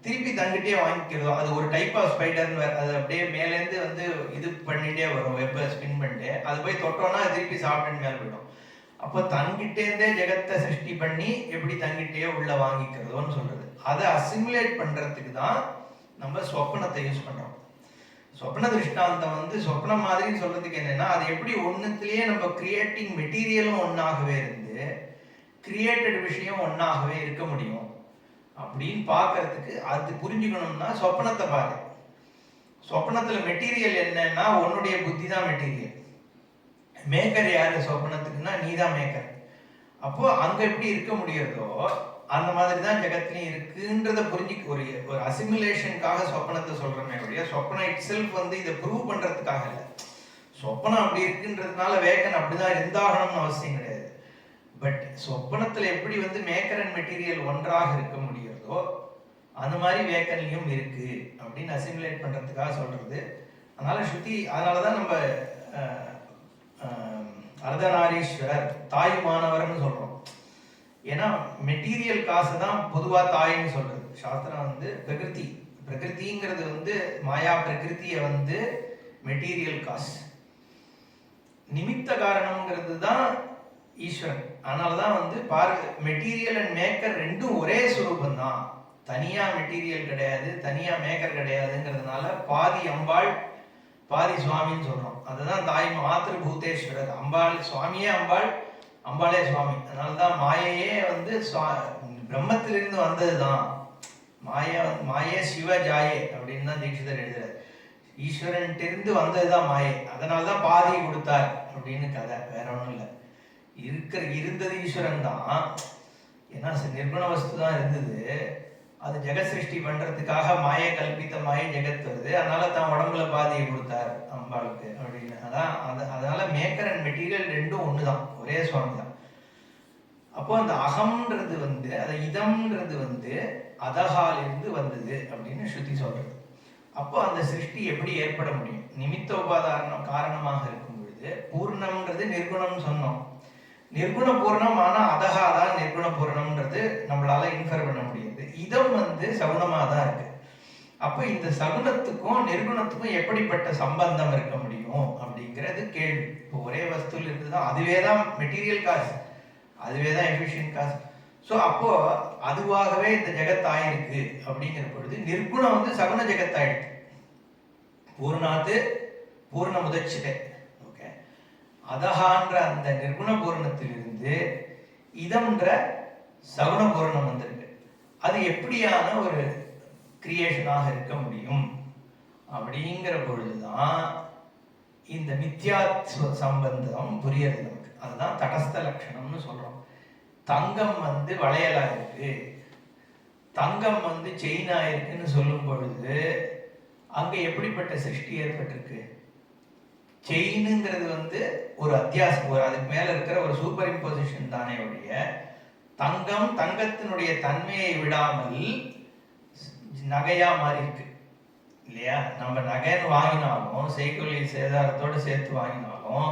திருப்பி தங்கிட்டே வாங்கிக்கிறதோ, அது ஒரு டைப் ஆஃப் ஸ்பைடர்னு, அது அப்படியே மேலேருந்து வந்து இது பண்ணிட்டே வரும், வெப்பை ஸ்பின் பண்ணிட்டு அது போய் தொட்டோன்னா திருப்பி சாப்பிட்டுன்னு மேலே போயிடும். அப்போ தங்கிட்டேருந்தே ஜெகத்தை சிருஷ்டி பண்ணி எப்படி தங்கிட்டே உள்ள வாங்கிக்கிறதோன்னு சொல்றது. அதை அசிமுலேட் பண்றதுக்கு தான் நம்ம சொப்பனத்தை யூஸ் பண்றோம். சொப்ன திருஷ்டாந்தம் வந்து சொப்னம் மாதிரி சொல்றதுக்கு என்னன்னா, அது எப்படி ஒன்னுத்திலேயே நம்ம கிரியேட்டிங் மெட்டீரியலும் ஒன்னாகவே இருந்து கிரியேட்டட் விஷயம் ஒன்னாகவே இருக்க முடியும் அப்படின்னு பார்க்கறதுக்கு, அது புரிஞ்சுக்கணும்னா சொப்னத்தை பாரு. சொப்னத்துல மெட்டீரியல் என்னன்னா உன்னுடைய புத்தி தான் மெட்டீரியல். மேக்கர் யாரு சொப்னத்துக்குன்னா நீ தான் மேக்கர். அப்போ அங்க எப்படி இருக்க முடியறதோ அந்த மாதிரி தான் ஜெகத்திலையும் இருக்குன்றத புரிஞ்சுக்க ஒரு அசிமுலேஷனுக்காக சொப்பனத்தை சொல்றமே ஒழிய சொப்பனம் இட் செல்ஃப் வந்து இதை ப்ரூவ் பண்றதுக்காக இல்லை. சொப்பனம் அப்படி இருக்குன்றதுனால வேக்கன் அப்படிதான் இருந்தாகணும்னு அவசியம் கிடையாது. பட் சொப்பனத்துல எப்படி வந்து மேக்கர் அண்ட் மெட்டீரியல் ஒன்றாக இருக்க முடியுறதோ அந்த மாதிரி வேக்கன்லையும் இருக்கு அப்படின்னு அசிமுலேட் பண்றதுக்காக சொல்றது. அதனால ஸ்ருதி, அதனாலதான் நம்ம அர்த்தநாரீஸ்வரர் தாயுமானவர்னு சொல்றோம். ஏன்னா மெட்டீரியல் காசு தான் பொதுவா தாயின்னு சொல்றது. சாஸ்திரம் வந்து பிரகிருதிங்கிறது வந்து மாயா பிரகிருதியை வந்து மெட்டீரியல் காசு, நிமித்த காரணம்ங்கிறது தான் ஈஸ்வரன். அதனாலதான் வந்து மெட்டீரியல் அண்ட் மேக்கர் ரெண்டும் ஒரே சுரூபம் தான், தனியா மெட்டீரியல் கிடையாது, தனியா மேக்கர் கிடையாதுங்கிறதுனால பாதி அம்பாள் பாதி சுவாமின்னு சொல்றோம். அதுதான் தாய் மாத்திரு பூதேஸ்வரர். அம்பாள் சுவாமியே அம்பாள், அம்பாளே சுவாமி. அதனாலதான் மாயையே வந்து பிரம்மத்திலிருந்து வந்ததுதான். மாயே சிவ ஜாயே அப்படின்னு தான் தீட்சிதர் எழுதுறாரு. ஈஸ்வரன் இருந்து வந்ததுதான் மாயை. அதனாலதான் பாதி கொடுத்தார் அப்படின்னு கதை, வேற ஒன்றும் இல்லை. இருந்தது ஈஸ்வரன் தான். ஏன்னா நிர்குண வஸ்து தான் இருந்தது. அது ஜெகத் சிருஷ்டி பண்றதுக்காக மாயை கல்பித்த மாயை ஜெகத் வருது. அதனால தான் உடம்புல பாதியை கொடுத்தார் அம்பாளுக்கு அப்படின்னு. அதான் அதனால மேக்கர் அண்ட் மெட்டீரியல் ரெண்டும் ஒண்ணுதான், ஒரே சுவாமி தான். அப்போ அந்த அகம்ன்றது அது இதம்ன்றது அதகாலிருந்து வந்தது அப்படின்னு ஸ்ருதி சொல்றது. அப்போ அந்த சிருஷ்டி எப்படி ஏற்பட முடியும்? நிமித்த உபாதாரணம் காரணமாக இருக்கும் பொழுது பூர்ணம்ன்றது நிர்குணம் சொன்னோம். நிர்குண பூர்ணம், ஆனா அதகாதான் நிர்குண பூர்ணம்ன்றது நம்மளால இன்ஃபர் பண்ண முடியுது. இதம் சகுணமா தான் இருக்கு. அப்ப இந்த சகுனத்துக்கும் நிர்குணத்துக்கும் எப்படிப்பட்ட சம்பந்தம் இருக்க முடியும் அப்படிங்கிறது கேள்வி. இப்போ ஒரே வஸ்துல இருந்துதான், அதுவேதான் மெட்டீரியல் காசு, அதுவேதான் எஃபிஷியன்ட் காசு. ஸோ அப்போ அதுவாகவே இந்த ஜெகத் ஆயிருக்கு அப்படிங்கிற பொழுது நிர்குணம் சகுன ஜெகத் ஆயிடுது. பூர்ணாத்து பூர்ண முதச்சிதே. ஓகே, அதகான்ற அந்த நிர்குண பூர்ணத்திலிருந்து இதம்ன்ற சகுண பூர்ணம் வந்திருக்கு. அது எப்படியான ஒரு கிரியேஷனாக இருக்க முடியும் அப்படிங்கிற பொழுதுதான் இந்த மித்யாத்வ சம்பந்தம் புரியறது நமக்கு. அதுதான் தடஸ்த லட்சணம்னு சொல்றோம். தங்கம் வளையலா இருக்கு, தங்கம் செயினா இருக்குன்னு சொல்லும் பொழுது அங்க எப்படிப்பட்ட சிருஷ்டி ஏற்பட்டிருக்கு? செயினுங்கிறது ஒரு அத்தியாசம், ஒரு அதுக்கு மேல இருக்கிற ஒரு சூப்பர் இம்போசிஷன் தானே ஒழிய தங்கம் தங்கத்தினுடைய தன்மையை விடாமல் நகையா மாறி இருக்கு இல்லையா? நம்ம நகைன்னு வாங்கினாலும் செய்கூலி சேதாரத்தோட சேர்த்து வாங்கினாலும்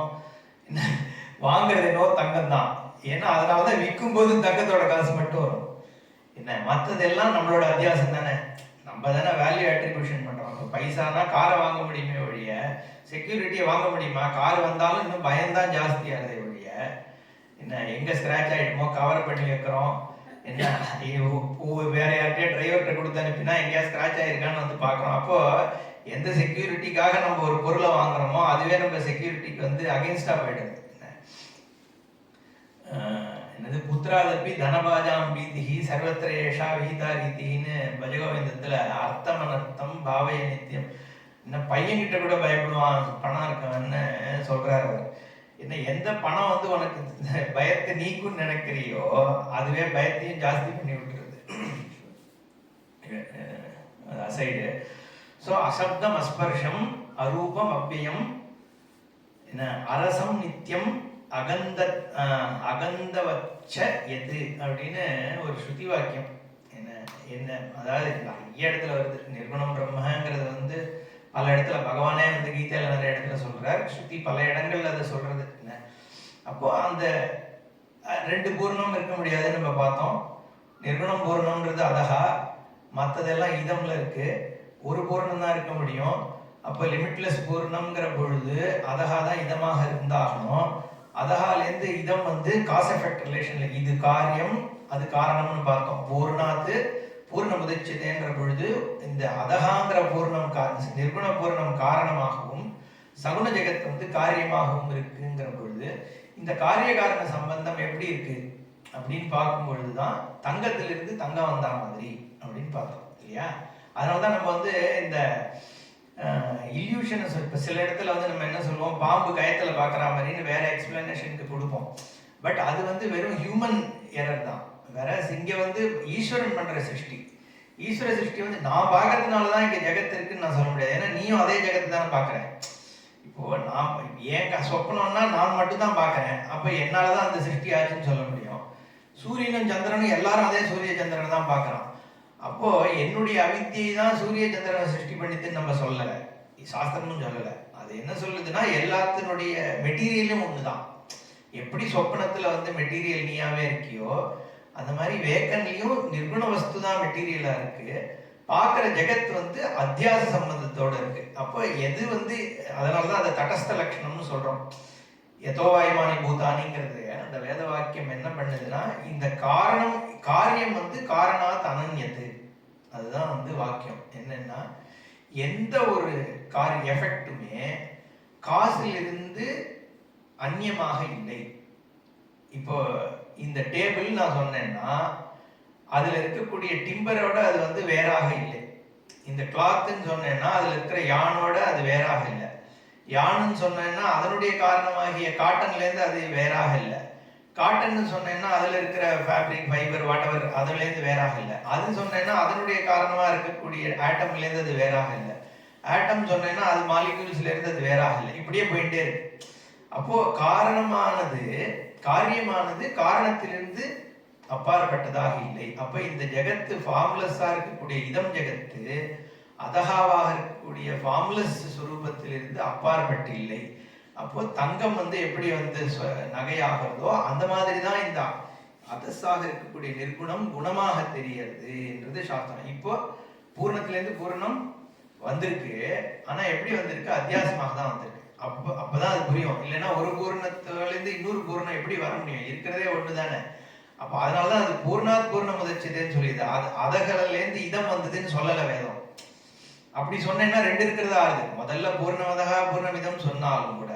வாங்குறது என்னவோ தங்கம் தான். ஏன்னா அதனாலதான் விற்கும் போது தங்கத்தோட காசு மட்டும் வரும். என்ன மற்றதெல்லாம் நம்மளோட அத்தியாசம் தானே, நம்ம தானே வேல்யூ அட்ரிபியூஷன் பண்றோம். இப்போ பைசானா காரை வாங்க முடியுமே ஒழிய செக்யூரிட்டியை வாங்க முடியுமா? கார் வந்தாலும் இன்னும் பயம்தான் ஜாஸ்தியாகுதே ஒழிய என்ன எங்க ஸ்கிராச் ஆயிடுமோ கவர் பண்ணி வைக்கிறோம். என்ன வேற யார்கிட்டயே டிரைவர்கிட்ட கொடுத்து அனுப்பினா எங்கேயா ஸ்கிராச் ஆயிருக்கான்னு பாக்குறோம். அப்போ எந்த செக்யூரிட்டிக்காக நம்ம ஒரு பொருளை வாங்குறோமோ அதுவே நம்ம செக்யூரிட்டிக்கு அகைன்ஸ்டா போயிடுது. என்னது புத்திராதப்பி தனபாஜாம் பீதிஹி சர்வத்திரேஷா விஹிதா ரீதின்னு பஜகோவிந்தத்துல அர்த்தம் அனர்த்தம் பாவய நித்தியம். என்ன பையன்கிட்ட கூட பயப்படுவான் பணம் இருக்கவன்னு சொல்றாரு அவர். என்ன எந்த பணம் உனக்கு பயத்தை நீக்குன்னு நினைக்கிறியோ அதுவே பயத்தையும் ஜாஸ்தி பண்ணி விட்டுருது. அசைடு. ஸோ அசப்தம் அஸ்பர்ஷம் அரூபம் அவ்வியம் என்ன அரசம் நித்தியம் அகந்தவச்ச எது அப்படின்னு ஒரு ஸ்ருதி வாக்கியம். என்ன என்ன அதாவது நிறைய இடத்துல வருது. நிர்குணம் பிரம்மங்கிறது பல இடத்துல பகவானே கீதையில நிறைய இடத்துல சொல்றார். ஸ்ருதி பல இடங்கள்ல அதை சொல்றது. என்ன அப்போ அந்த ரெண்டு பூர்ணம் இருக்க முடியாதுன்னு நம்ம பார்த்தோம். நிர்குணம் பூர்ணம்ன்றது அதகா, மற்றதெல்லாம் இதம்ல இருக்கு. ஒரு பூர்ணம் தான் இருக்க முடியும். அப்போ லிமிட்லெஸ் பூர்ணம்ங்கிற பொழுது அதகா தான் இதமாக இருந்தாகணும். அதகாலேருந்து இதம் காஸ் எஃபெக்ட் ரிலேஷன்ல இது காரியம் அது காரணம்னு பார்த்தோம். பூர்ணாத்து பூர்ண முதச்சிதேன்ற பொழுது இந்த அதகாங்கிற பூர்ணம் நிர்குண பூர்ணம் காரணமாகவும் சகுன ஜெகத் காரியமாகவும் இருக்குங்கிற பொழுது இந்த காரிய காரண சம்பந்தம் எப்படி இருக்கு அப்படின்னு பார்க்கும் பொழுதுதான் தங்கத்திலிருந்து தங்கம் வந்தா மாதிரி அப்படின்னு பார்த்தோம் இல்லையா? அதனாலதான் நம்ம இந்த இல்யூஷன் இப்போ சில இடத்துல நம்ம என்ன சொல்லுவோம், பாம்பு கயத்துல பாக்குற மாதிரின்னு வேற எக்ஸ்பிளனேஷனுக்கு கொடுப்போம். பட் அது வெறும் ஹியூமன் எரர் தான். வேற இங்க ஈஸ்வரன் பண்ற சிருஷ்டி. ஈஸ்வர சிருஷ்டி நான் பார்க்கறதுனாலதான் இங்க ஜெகத் இருக்குன்னு நான் சொல்ல முடியாது. ஏன்னா நீயும் அதே ஜெகத்தை தானே பாக்குறேன். இப்போ நான் ஏன் சொப்பனம்னா நான் மட்டும் தான் பாக்குறேன். அப்ப என்னாலதான் அந்த சிருஷ்டி ஆச்சுன்னு சொல்ல முடியும். சூரியனும் சந்திரனும் எல்லாரும் அதே சூரிய சந்திரனை தான் பாக்குறான். அப்போ என்னுடைய அவித்தியை தான் சூரிய சந்திரனை சிருஷ்டி பண்ணிட்டுன்னு நம்ம சொல்லலை, சாஸ்திரமும் சொல்லலை. அது என்ன சொல்லுதுன்னா எல்லாத்தினுடைய மெட்டீரியலும் ஒண்ணுதான். எப்படி சொப்பனத்துல மெட்டீரியல் நீயாவே இருக்கியோ அந்த மாதிரி வேக்கன்லயும் நிர்குண வஸ்து தான் மெட்டீரியலா இருக்கு. பார்க்குற ஜெகத் அத்தியாச சம்பந்தத்தோட இருக்கு. அப்போ எது அதனாலதான் அதை தடஸ்த லட்சணம்னு சொல்றோம். யதோவாயுமானி பூதானிங்கிறது அந்த வேத வாக்கியம் என்ன பண்ணுதுன்னா இந்த காரியம் காரணாத் அனன்யது. அதுதான் வாக்கியம். என்னன்னா எந்த ஒரு காரிய எஃபெக்டுமே காசிலிருந்து அந்நியமாக இல்லை. இப்போ இந்த டேபிள் நான் சொன்னேன்னா அதுல இருக்கக்கூடிய டிம்பரோட அது வேறாக இல்லை. இந்த கிளாத்துன்னு சொன்னேன்னா அதுல இருக்கிற யானோட அது வேறாக இல்லை. யானுன்னு சொன்னேன்னா அதனுடைய காரணமாகிய காட்டன்லேருந்து அது வேறாக இல்லை. காட்டன்னு சொன்னேன்னா அதில் இருக்கிற ஃபேப்ரிக் ஃபைபர் வாட்டவர் அதுலேருந்து வேறாக இல்லை. அது சொன்னேன்னா அதனுடைய காரணமாக இருக்கக்கூடிய ஆட்டம்லேருந்து அது வேறாக இல்லை. ஆட்டம் சொன்னேன்னா அது மாலிக்யூல்ஸ்லேருந்து அது வேறாக இல்லை. இப்படியே போயிட்டே இருக்கு. அப்போ காரணமானது காரியமானது காரணத்திலிருந்து அப்பாற்பட்டதாக இல்லை. அப்ப இந்த ஜெகத்து ஃபார்ம்லெஸ்ஸா இருக்கக்கூடிய இதம் ஜெகத்து அதகாவாக இருக்கக்கூடிய ஃபார்ம்லெஸ் சுரூபத்திலிருந்து அப்பாற்பட்டு இல்லை. அப்போ தங்கம் எப்படி நகையாகிறதோ அந்த மாதிரி தான் இந்த அதஸாக இருக்கக்கூடிய நிர்குணம் குணமாக தெரியறது என்றது சாஸ்திரம். இப்போ பூர்ணத்திலேருந்து பூர்ணம் வந்திருக்கு. ஆனா எப்படி வந்திருக்கு? அத்தியாசமாக தான் வந்திருக்கு. அப்பதான் அது புரியும். இல்லைன்னா ஒரு பூர்ணத்திலிருந்து இன்னொரு பூர்ணம் எப்படி வர முடியும்? இருக்கிறதே ஒன்று தானே. அப்ப அதனாலதான் அது பூர்ணாத் பூர்ணம் முதச்சதுன்னு சொல்லிது. அதகலேருந்து இதம் வந்ததுன்னு சொல்லல வேதம். அப்படி சொன்னேன்னா ரெண்டு இருக்கிறதா ஆகுது. முதல்ல பூர்ணமதகா பூர்ணமிதம் சொன்னாலும் கூட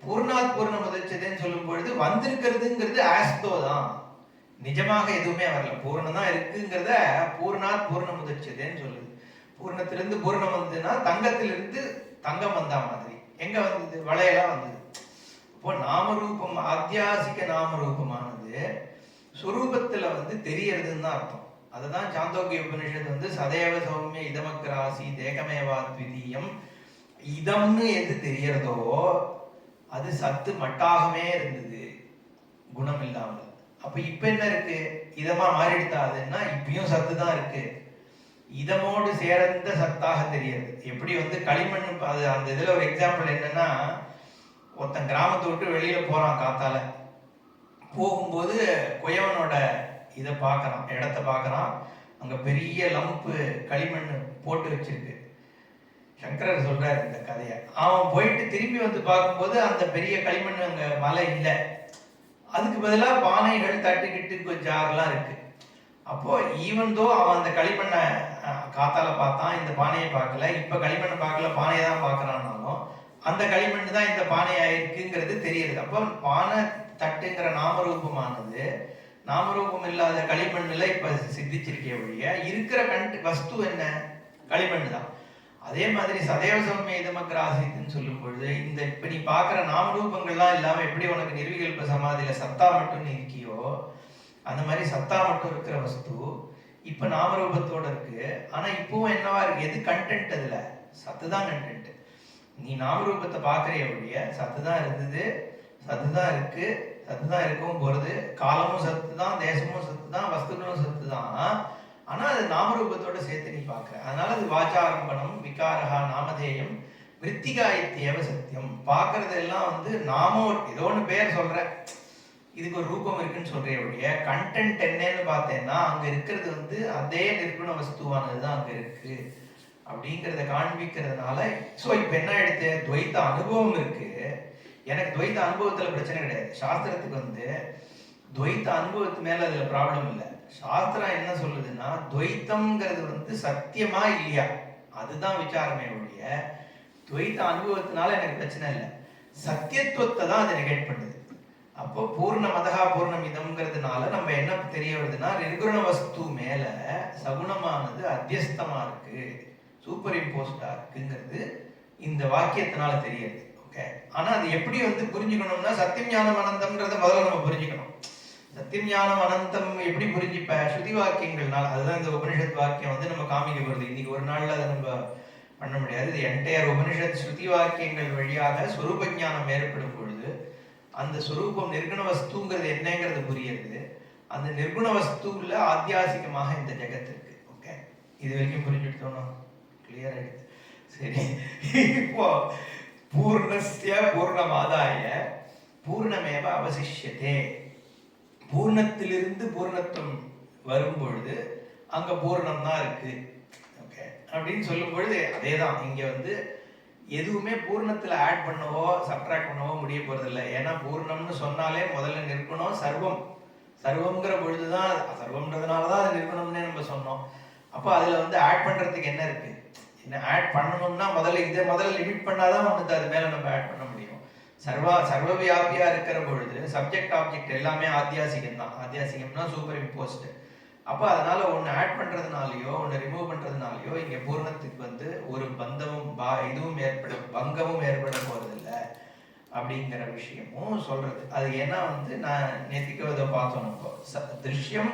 பூர்ணாத் பூர்ணம் முதச்சதுன்னு சொல்லும் பொழுது வந்திருக்கிறதுங்கிறது ஆஸ்தோ தான், நிஜமாக எதுவுமே வரல. பூர்ணம் தான் இருக்குங்கிறத பூர்ணாத் பூர்ணம் முதச்சதுன்னு சொல்லுது. பூர்ணத்திலிருந்து பூர்ணம் வந்ததுன்னா தங்கத்திலிருந்து தங்கம் வந்தா மாதிரி. எங்க வந்தது? வளையலாம் வந்தது. இப்போ நாமரூபம் ஆத்தியாசிக நாமரூபமானது சுரூபத்துல தெரியறதுன்னு தான் அர்த்தம். அதுதான் சாந்தோக்கிய உபனிஷத்து சதேவ சௌமிய இதமக்ராசி தேகமேவா த்விதீயம். இதம்னு எது தெரியறதோ அது சத்து மட்டாகவே இருந்தது, குணம் இல்லாமல். அப்ப இப்ப என்ன இருக்கு? இதமா மாறிடுத்தாதுன்னா இப்பயும் சத்து தான் இருக்கு. இதமோடு சேர்ந்த சத்தாக தெரியாது. எப்படி களிமண் அது அந்த இதுல ஒரு எக்ஸாம்பிள் என்னன்னா, ஒருத்தன் கிராமத்தை விட்டு வெளியில போறான். காத்தால போகும்போது குயவனோட இதை பார்க்கறான், இடத்த பார்க்கறான். அங்க பெரிய லம்பு களிமண் போட்டு வச்சிருக்கு. சங்கரர் சொல்றாரு இந்த கதையை. அவன் போயிட்டு திரும்பி பார்க்கும்போது அந்த பெரிய களிமண் அங்க மலை இல்லை. அதுக்கு பதிலாக பானைகள் தட்டுக்கிட்டு ஜார்லாம் இருக்கு. அப்போ ஈவன் தோ அவன் அந்த களிமண்ணை காத்தால பார்த்தான், இந்த பானையை பார்க்கல. இப்ப களிமண்ணை பார்க்கல, பானையை தான் பார்க்கறான்னாலும் அந்த களிமண் தான் இந்த பானையா இருக்குங்கிறது தெரியுது. அப்போ பானை தட்டுங்கிற நாமரூபமானது நாமரூபம் இல்லாத களிமண்ணுல இப்ப சித்திச்சிருக்கே ஒழிய இருக்கிற வஸ்து என்ன? களிமண் தான். அதே மாதிரி சதேவ சௌமிய இதமக்ராசின்னு சொல்லும் பொழுது இந்த இப்ப நீ பாக்குற நாமரூபங்கள்லாம் இல்லாம எப்படி உனக்கு நிர்விகல்ப சமாதியில சத்தா மட்டும் இருக்கியோ அந்த மாதிரி சத்தா மட்டும் இருக்கிற வஸ்து இப்ப நாமரூபத்தோட இருக்கு. ஆனா இப்பவும் என்னவா இருக்கு? எது கண்டென்ட்? அதுல சத்து தான் கண்டென்ட். நீ நாமரூபத்தை பாக்குறிய ஒழிய சத்து தான் இருந்தது, சத்து தான் இருக்கு, சத்து தான் இருக்கவும் போறது. காலமும் சத்து தான், தேசமும் சத்து தான், வஸ்துகளும் சத்து தான். ஆனா அது நாமரூபத்தோட சேர்த்து நீ பாக்குற. அதனால அது வாச்சாரம்பணம் விகாரஹா நாமதேயம் விருத்திகா இத்தியேவ சத்தியம். பாக்குறது எல்லாம் நாமோ ஏதோ ஒன்று பேர் சொல்ற, இதுக்கு ஒரு ரூபம் இருக்குன்னு சொல்றே ஒழிய கண்டென்ட் என்னன்னு பார்த்தேன்னா அங்க இருக்கிறது அதே நிர்குண வஸ்துவானதுதான் அங்க இருக்கு அப்படிங்கிறத காண்பிக்கிறதுனால. ஸோ இப்ப என்ன எடுத்து துவைத்த அனுபவம் இருக்கு. எனக்கு துவைத்த அனுபவத்துல பிரச்சனை கிடையாது. சாஸ்திரத்துக்கு துவைத்த அனுபவத்து மேல அதுல ப்ராப்ளம் இல்லை. சாஸ்திரம் என்ன சொல்லுதுன்னா துவைத்தம்ங்கிறது சத்தியமா இல்லையா அதுதான் விசாரமே ஒழிய துவைத்த அனுபவத்தினால எனக்கு பிரச்சனை இல்லை. சத்தியத்துவத்தை தான் அதை நெகேட் பண்ணுது. அப்போ பூர்ண மதகா பூர்ணம் இதம்ங்கிறதுனால நம்ம என்ன தெரிய வருதுன்னா நிர்குண வஸ்து மேல சகுணமானது அத்தியஸ்தமா இருக்கு, சூப்பர் இம்போஸ்டா இருக்குங்கிறது இந்த வாக்கியத்தினால தெரியுது. ஓகே, ஆனா அது எப்படி புரிஞ்சுக்கணும்னா சத்தியம் ஞானம் அனந்தம்ன்றத முதல்ல நம்ம புரிஞ்சுக்கணும். சத்தியம் ஞானம் அனந்தம் எப்படி புரிஞ்சுப்ப? ஸ்ருதி வாக்கியங்கள்னால. அதுதான் இந்த உபனிஷத் வாக்கியம் நம்ம காமிக்க வருது. இன்னைக்கு ஒரு நாள்ல அதை நம்ம பண்ண முடியாது. இது என்டையர் உபனிஷத் ஸ்ருதி வாக்கியங்கள் வழியாக ஸ்வரூப ஞானம் ஏற்படும் பொழுது அந்த ஸ்வரூபம் நிர்குண வஸ்துங்கிறது என்னங்கிறது புரியுது. அந்த நிர்குண வஸ்துல ஆத்தியாசிகமாக இந்த ஜெகத் இருக்கு. ஓகே, இது வரைக்கும் புரிஞ்சுட்டோம், கிளியர் ஆயிடுது. சரி, இப்போ பூர்ணஸ்ய பூர்ணமாதாய பூர்ணமேவ அவசிஷ்யதே. பூர்ணத்திலிருந்து பூர்ணத்துவம் வரும் பொழுது அங்க பூர்ணம் தான் இருக்கு. ஓகே, அப்படின்னு சொல்லும் பொழுது அதேதான் இங்க எதுவுமே பூர்ணத்துல ஆட் பண்ணவோ சப்ட்ராக்ட் பண்ணவோ முடிய போறது இல்லை. ஏன்னா பூர்ணம்னு சொன்னாலே முதல்ல நிற்கணும் சர்வம். சர்வம்ங்கிற பொழுதுதான் சர்வம்ன்றதுனாலதான் அது நிற்கணும்னே நம்ம சொன்னோம். அப்போ அதுல ஆட் பண்றதுக்கு என்ன இருக்கு? என்ன ஆட் பண்ணணும்னா முதல்ல லிமிட் பண்ணாதான் அது மேல நம்ம ஆட் பண்ண முடியும். சர்வவியாபியா இருக்கிற பொழுது சப்ஜெக்ட் ஆப்ஜெக்ட் எல்லாமே ஆத்தியாசிகம் தான். ஆத்தியாசிகம்னா சூப்பர் இம்போஸ்ட். அப்போ அதனால ஒன்று ஆட் பண்ணுறதுனாலையோ ஒன்று ரிமூவ் பண்ணுறதுனாலையோ இங்கே பூர்ணத்துக்கு வந்து ஒரு பந்தமும் இதுவும் பங்கமும் ஏற்பட போகிறதில்ல அப்படிங்கிற விஷயமும் சொல்றது. அது ஏன்னா வந்து நான் நேற்றுக்கு இதை பார்த்தோம். இப்போ திருஷ்யம்,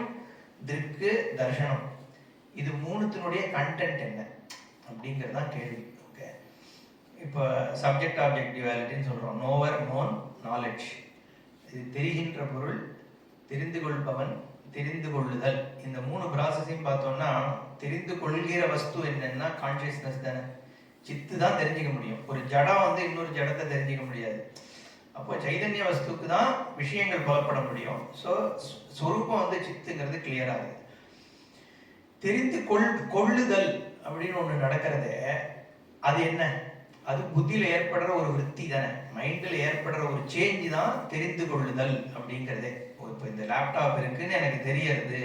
திருக்கு, தர்ஷனம், இது மூணுத்தினுடைய கண்டென்ட் என்ன அப்படிங்கிறது தான் கேள்வி. ஓகே, இப்போ சப்ஜெக்ட் ஆப்ஜெக்ட் டியூவாலிட்டின்னு சொல்கிறோம். நோவர், நோன், நாலெட்ஜ். இது தெரிகின்ற பொருள், தெரிந்து கொள்பவன், தெரிந்து கொள்ளுதல். இந்த மூணு ப்ராசஸையும் பார்த்தோம்னா தெரிந்து கொள்கிற வஸ்து என்னன்னா கான்சியஸ்னஸ் தானே. சித்து தான் தெரிஞ்சுக்க முடியும். ஒரு ஜடம் வந்து இன்னொரு ஜடத்தை தெரிஞ்சுக்க முடியாது. அப்போ சைதன்ய வஸ்துக்கு தான் விஷயங்கள் புலப்பட முடியும். ஸோ சொரூபம் வந்து சித்துங்கிறது கிளியர் ஆகுது. தெரிந்து கொள்ளுதல் அப்படின்னு ஒன்று நடக்கிறது. அது என்ன? அது புத்தியில் ஏற்படுற ஒரு விற்பி தானே, மைண்டில் ஏற்படுற ஒரு சேஞ்ச் தான் தெரிந்து கொள்ளுதல் அப்படிங்கிறதே. இப்போ இந்த லேப்டாப் இருக்குன்னு எனக்கு தெரியறது,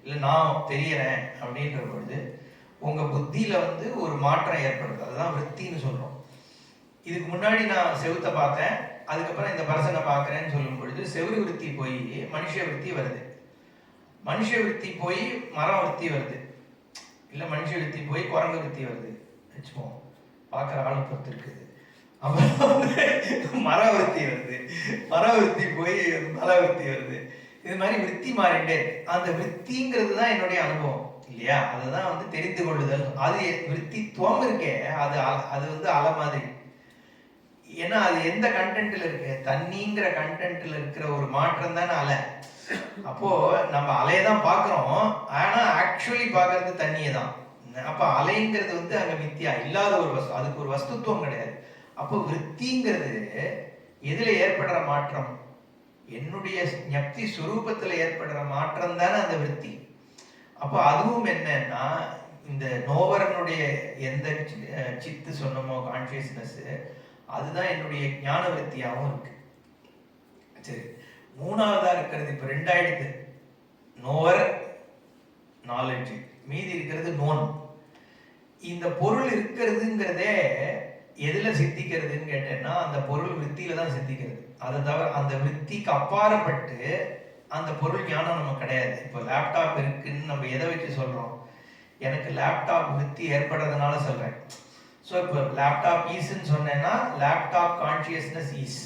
இல்லை நான் தெரியறேன் அப்படின்ற பொழுது உங்கள் புத்தியில் வந்து ஒரு மாற்றம் ஏற்படுது. அதுதான் விற்த்தின்னு சொல்கிறோம். இதுக்கு முன்னாடி நான் செவுத்தை பார்த்தேன், அதுக்கப்புறம் இந்த பர்சனை பார்க்குறேன்னு சொல்லும் பொழுது செவுறு விற்பி போய் மனுஷ விற்பி வருது, மனுஷ விற்பி போய் மரம் விற்பி வருது, இல்லை மனுஷ விற்பி போய் குரங்கு விற்பி வருது வச்சுப்போம். பார்க்குற ஆளு பொறுத்து இருக்குது. அப்புறம் மர விற்பி வருது, மர விற்பி போய் மலை விற்பி வருது. இது மாதிரி விற்பி மாறிண்டே. அந்த விற்பிங்கிறது தான் என்னுடைய அனுபவம் இல்லையா? அதுதான் வந்து தெரிந்து கொள்ளுதல். அது விற்பித்துவம் இருக்கே, அது வந்து அலை மாதிரி. ஏன்னா அது எந்த கண்டென்ட்ல இருக்கு? தண்ணிங்கிற கண்டென்ட்ல இருக்கிற ஒரு மாற்றம் தானே அலை. அப்போ நம்ம அலையை தான் பார்க்குறோம், ஆனா ஆக்சுவலி பார்க்கறது தண்ணியை தான். அப்ப அலைங்கிறது வந்து அங்க மித்தியா, இல்லாத ஒரு வஸ்து, அதுக்கு ஒரு வஸ்துத்துவம் கிடையாது. அப்போ விற்பிங்கிறது எதுல ஏற்படுற மாற்றம்? என்னுடைய ஞப்தி சுரூபத்துல ஏற்படுற மாற்றம் தானே அந்த விற்பி. அப்போ அதுவும் என்னன்னா இந்த நோவரனுடைய எந்த சித்து சொன்னமோ கான்சியஸ்னஸ், அதுதான் என்னுடைய ஞான விற்த்தியாகவும் இருக்கு. சரி, மூணாவதா இருக்கிறது இப்ப ரெண்டாயிடுது. நோவர், நாலெட்ஜ், மீதி இருக்கிறது நோன். இந்த பொருள் இருக்கிறதுங்கிறதே எதுல சித்திக்கிறதுன்னு கேட்டேன்னா அந்த பொருள் விற்த்தியில தான் சித்திக்கிறது. அதை தவிர அந்த விற்த்திக்கு அப்பாற்பட்டு அந்த பொருள் ஞானம் நமக்கு கிடையாது. இப்போ லேப்டாப் இருக்குன்னு நம்ம எதை வச்சு சொல்றோம்? எனக்கு லேப்டாப் விற்த்தி ஏற்படுறதுனால சொல்றேன். ஸோ இப்போ லேப்டாப் ஈஸ்ன்னு சொன்னேன்னா லேப்டாப் கான்சியஸ்னஸ் ஈஸ்,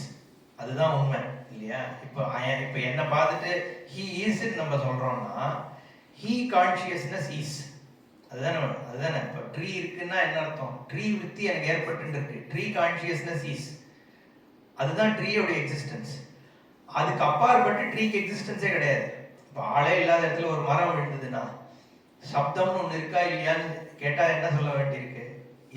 அதுதான் உண்மை இல்லையா? இப்போ என்னை பார்த்துட்டு ஹீ ஈஸ்ன்னு நம்ம சொல்றோம்னா ஹீ கான்சியஸ்னஸ் ஈஸ், அதுதானே. இப்போ ட்ரீ இருக்குன்னா என்ன அர்த்தம்? ட்ரீ விற்த்தி எனக்கு ஏற்பட்டு இருக்கு, ட்ரீ கான்சியஸ்னஸ் ஈஸ், அதுதான் ட்ரீயோட எக்ஸிஸ்டன்ஸ். அதுக்கு அப்பாற்பட்டு ட்ரீக்கு எக்ஸிஸ்டன்ஸே கிடையாது. இப்போ ஆளே இல்லாத இடத்துல ஒரு மரம் விழுந்ததுன்னா சப்தம்னு ஒன்று இருக்கா இல்லையான்னு கேட்டா என்ன சொல்ல வேண்டியிருக்கு?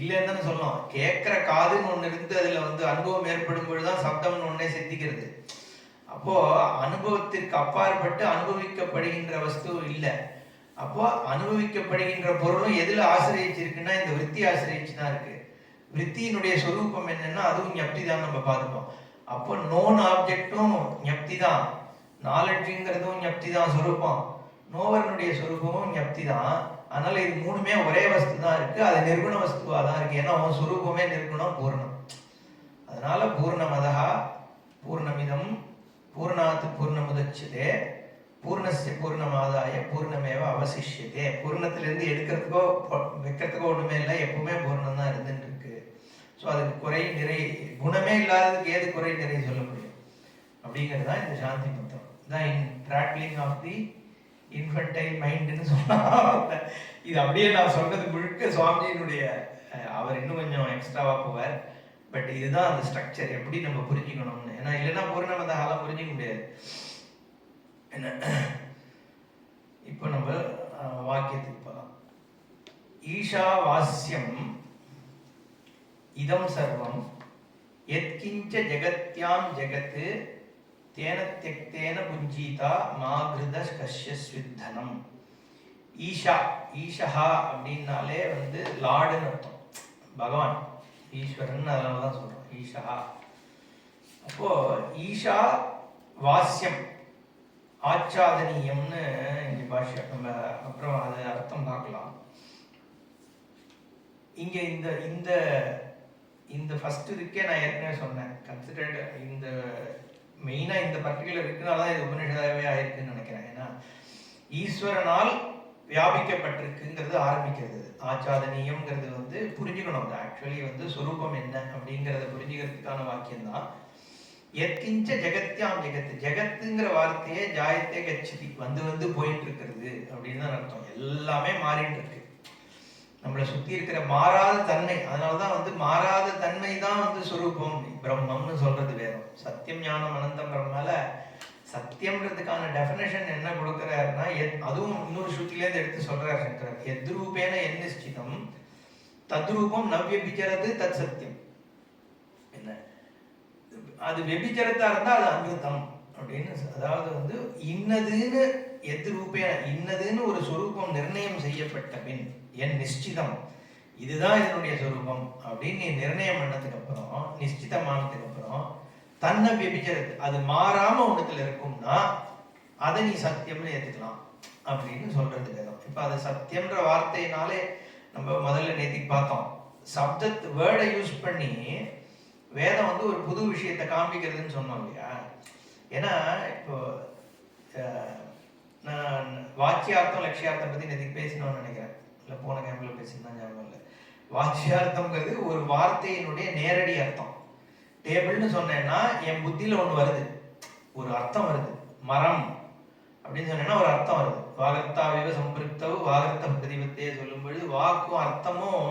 இல்லைன்னு தானே சொல்லணும். கேட்குற காதுன்னு ஒன்று இருந்து அதுல வந்து அனுபவம் ஏற்படும் பொழுதுதான் சப்தம்னு ஒன்னே சித்திக்கிறது. அப்போ அனுபவத்திற்கு அப்பாற்பட்டு அனுபவிக்கப்படுகின்ற வஸ்து இல்லை. அப்போ அனுபவிக்கப்படுகின்ற பொருளும் எதுல ஆசிரியச்சிருக்குன்னா இந்த விற்பி ஆசிரியச்சுதான் இருக்கு. விற்த்தியினுடைய சொரூபம் என்னன்னா அதுவும் ஞப்தி தான் நம்ம பார்த்துப்போம். அப்போ நோன் ஆப்ஜெக்டும் ஞப்தி தான், நாலெட்ஜுங்கிறதும் ஞப்தி தான் சொரூபம், நோவரனுடைய சொரூபமும் ஞப்தி தான். அதனால இது மூணுமே ஒரே வஸ்து தான் இருக்கு, அது நிர்குண வஸ்துவா தான் இருக்கு. ஏன்னா உன் சொரூபமே நிர்குணம், பூர்ணம். அதனால பூர்ணமதா பூர்ணமிதம் பூர்ணாத் பூர்ணமுதச்சதே பூர்ணஸ்ய பூர்ணமாதாய பூர்ணமேவ அவசிஷ்யதே. பூர்ணத்திலிருந்து எடுக்கிறதுக்கோ வைக்கிறதுக்கோ ஒண்ணுமே இல்லை, எப்பவுமே பூர்ணம் தான் இருந்துட்டு இருக்கு. ஸோ அதுக்கு குறை நிறை குணமே இல்லாததுக்கு ஏது குறை நிறை சொல்ல முடியும்? அப்படிங்கிறது தான் இந்த சாந்தி மந்திரம். தான் இன் ட்ராக்லிங் ஆஃப் தி இன்ஃபன்டைல் மைண்டுன்னு சொன்னாங்க. இது அப்படியே நான் சொல்றது முழுக்க சுவாமிஜியினுடைய, அவர் இன்னும் கொஞ்சம் எக்ஸ்ட்ராவா போவார். பட் இதுதான் அந்த ஸ்ட்ரக்சர், எப்படி நம்ம புரிஞ்சுக்கணும்னு. ஏன்னா இல்லைன்னா பூர்ணமதாலாம் புரிஞ்சிக்க முடியாது. என்ன இப்போ நம்ம வாக்கியத்துக்கு போகலாம். ஈஷா வாஸ்யம் இதம் சர்வம் யத்கிஞ்ச ஜெகத்யாம் ஜெகத் தேன த்யக்தேன புஞ்சீதா மாகிருத கஷ்யஸ்வித்தனம். ஈஷா, ஈஷா அப்படின்னாலே வந்து லார்டுன்னு அர்த்தம், பகவான் ஈஸ்வரன், அதனால தான் சொல்றோம் ஈஷா. அப்போ ஈஷா வாஸ்யம் ஆச்சாதனியம்னு இங்க பாஷ்யம், நம்ம அப்புறம் அது அர்த்தம் பார்க்கலாம். இங்க இந்த இந்த இந்த ஃபர்ஸ்ட் இருக்கே நான் ஏற்கனவே சொன்னேன், கன்சிடர்டு இந்த மெயினா இந்த பர்டிகுலர் இருக்குனால தான் இது உபநிஷதாவே ஆயிருக்குன்னு நினைக்கிறேன். ஏன்னா ஈஸ்வரனால் வியாபிக்கப்பட்டிருக்குங்கிறது ஆரம்பிக்கிறது. ஆச்சாதனியம்ங்கிறது வந்து புரிஞ்சுக்கணும். அது ஆக்சுவலி வந்து சொரூபம் என்ன அப்படிங்கிறத புரிஞ்சுக்கிறதுக்கான வாக்கியம் தான். எத்கிஞ்ச ஜெகத்யாம் ஜெகத், ஜெகத்துங்கிற வார்த்தையே ஜாயத்தே கச்சதி, வந்து வந்து போயிட்டு இருக்கிறது அப்படின்னு தான் அர்த்தம். எல்லாமே மாறிட்டு இருக்கு, நம்மளை சுத்தி இருக்கிற மாறாத தன்மை. அதனாலதான் வந்து மாறாத தன்மை தான் வந்து சொரூபம் பிரம்மம்னு சொல்றது வேதம். சத்தியம் ஞானம் அனந்தம் பிரம்மால சத்தியம்ன்றதுக்கான டெஃபினேஷன் என்ன கொடுக்கிறாருன்னா, அதுவும் இன்னொரு ஸ்ருதியிலேருந்து எடுத்து சொல்றாரு சங்கரர். எத்ரூபேன எந்நிஷ்டிதம் தத்ரூபம் நவ்யபிச்சரது தத் சத்தியம். என்ன அது வெபிச்சரத்தா இருந்தா அது அமிர்தம் அப்படின்னு. அதாவது வந்து இன்னதுன்னு எத்ரூபேன, இன்னதுன்னு ஒரு சொரூபம் நிர்ணயம் செய்யப்பட்ட பின், என் நிச்சிதம் இதுதான் இதனுடைய சொரூபம் அப்படின்னு நீ நிர்ணயம் பண்ணதுக்கு அப்புறம், நிச்சிதமானதுக்கு அப்புறம் தன்னை வெபிச்சரது, அது மாறாம உனத்துல இருக்கும்னா அதை நீ சத்தியம்னு ஏத்துக்கலாம் அப்படின்னு சொல்றது வேதம். இப்ப அது சத்தியம்ன்ற வார்த்தையினாலே நம்ம முதல்ல நேத்திக்கு பார்த்தோம், சப்தத்து வேர்டை யூஸ் பண்ணி வேதம் வந்து ஒரு புது விஷயத்தை காண்பிக்கிறதுன்னு சொன்னோம் இல்லையா. ஏன்னா இப்போ நான் வாச்சியார்த்தம் லட்சியார்த்தம் பத்தி நேத்திக்கு பேசினோம்னு நினைக்கிறேன், இல்லை போன கேம்ப்ல பேசினா ஞாபகம் இல்லை. வாச்சியார்த்தம்ங்கிறது ஒரு வார்த்தையினுடைய நேரடி அர்த்தம். டேபிள்னு சொன்னேன்னா என் புத்தியில ஒண்ணு வருது, ஒரு அர்த்தம் வருது. மரம் அப்படின்னு சொன்னேன்னா ஒரு அர்த்தம் வருது. வாகர்த்தாவிவ சம்பிருத்தவு வாகர்த்த பிரதிபத்தையே சொல்லும் பொழுது வாக்கும் அர்த்தமும்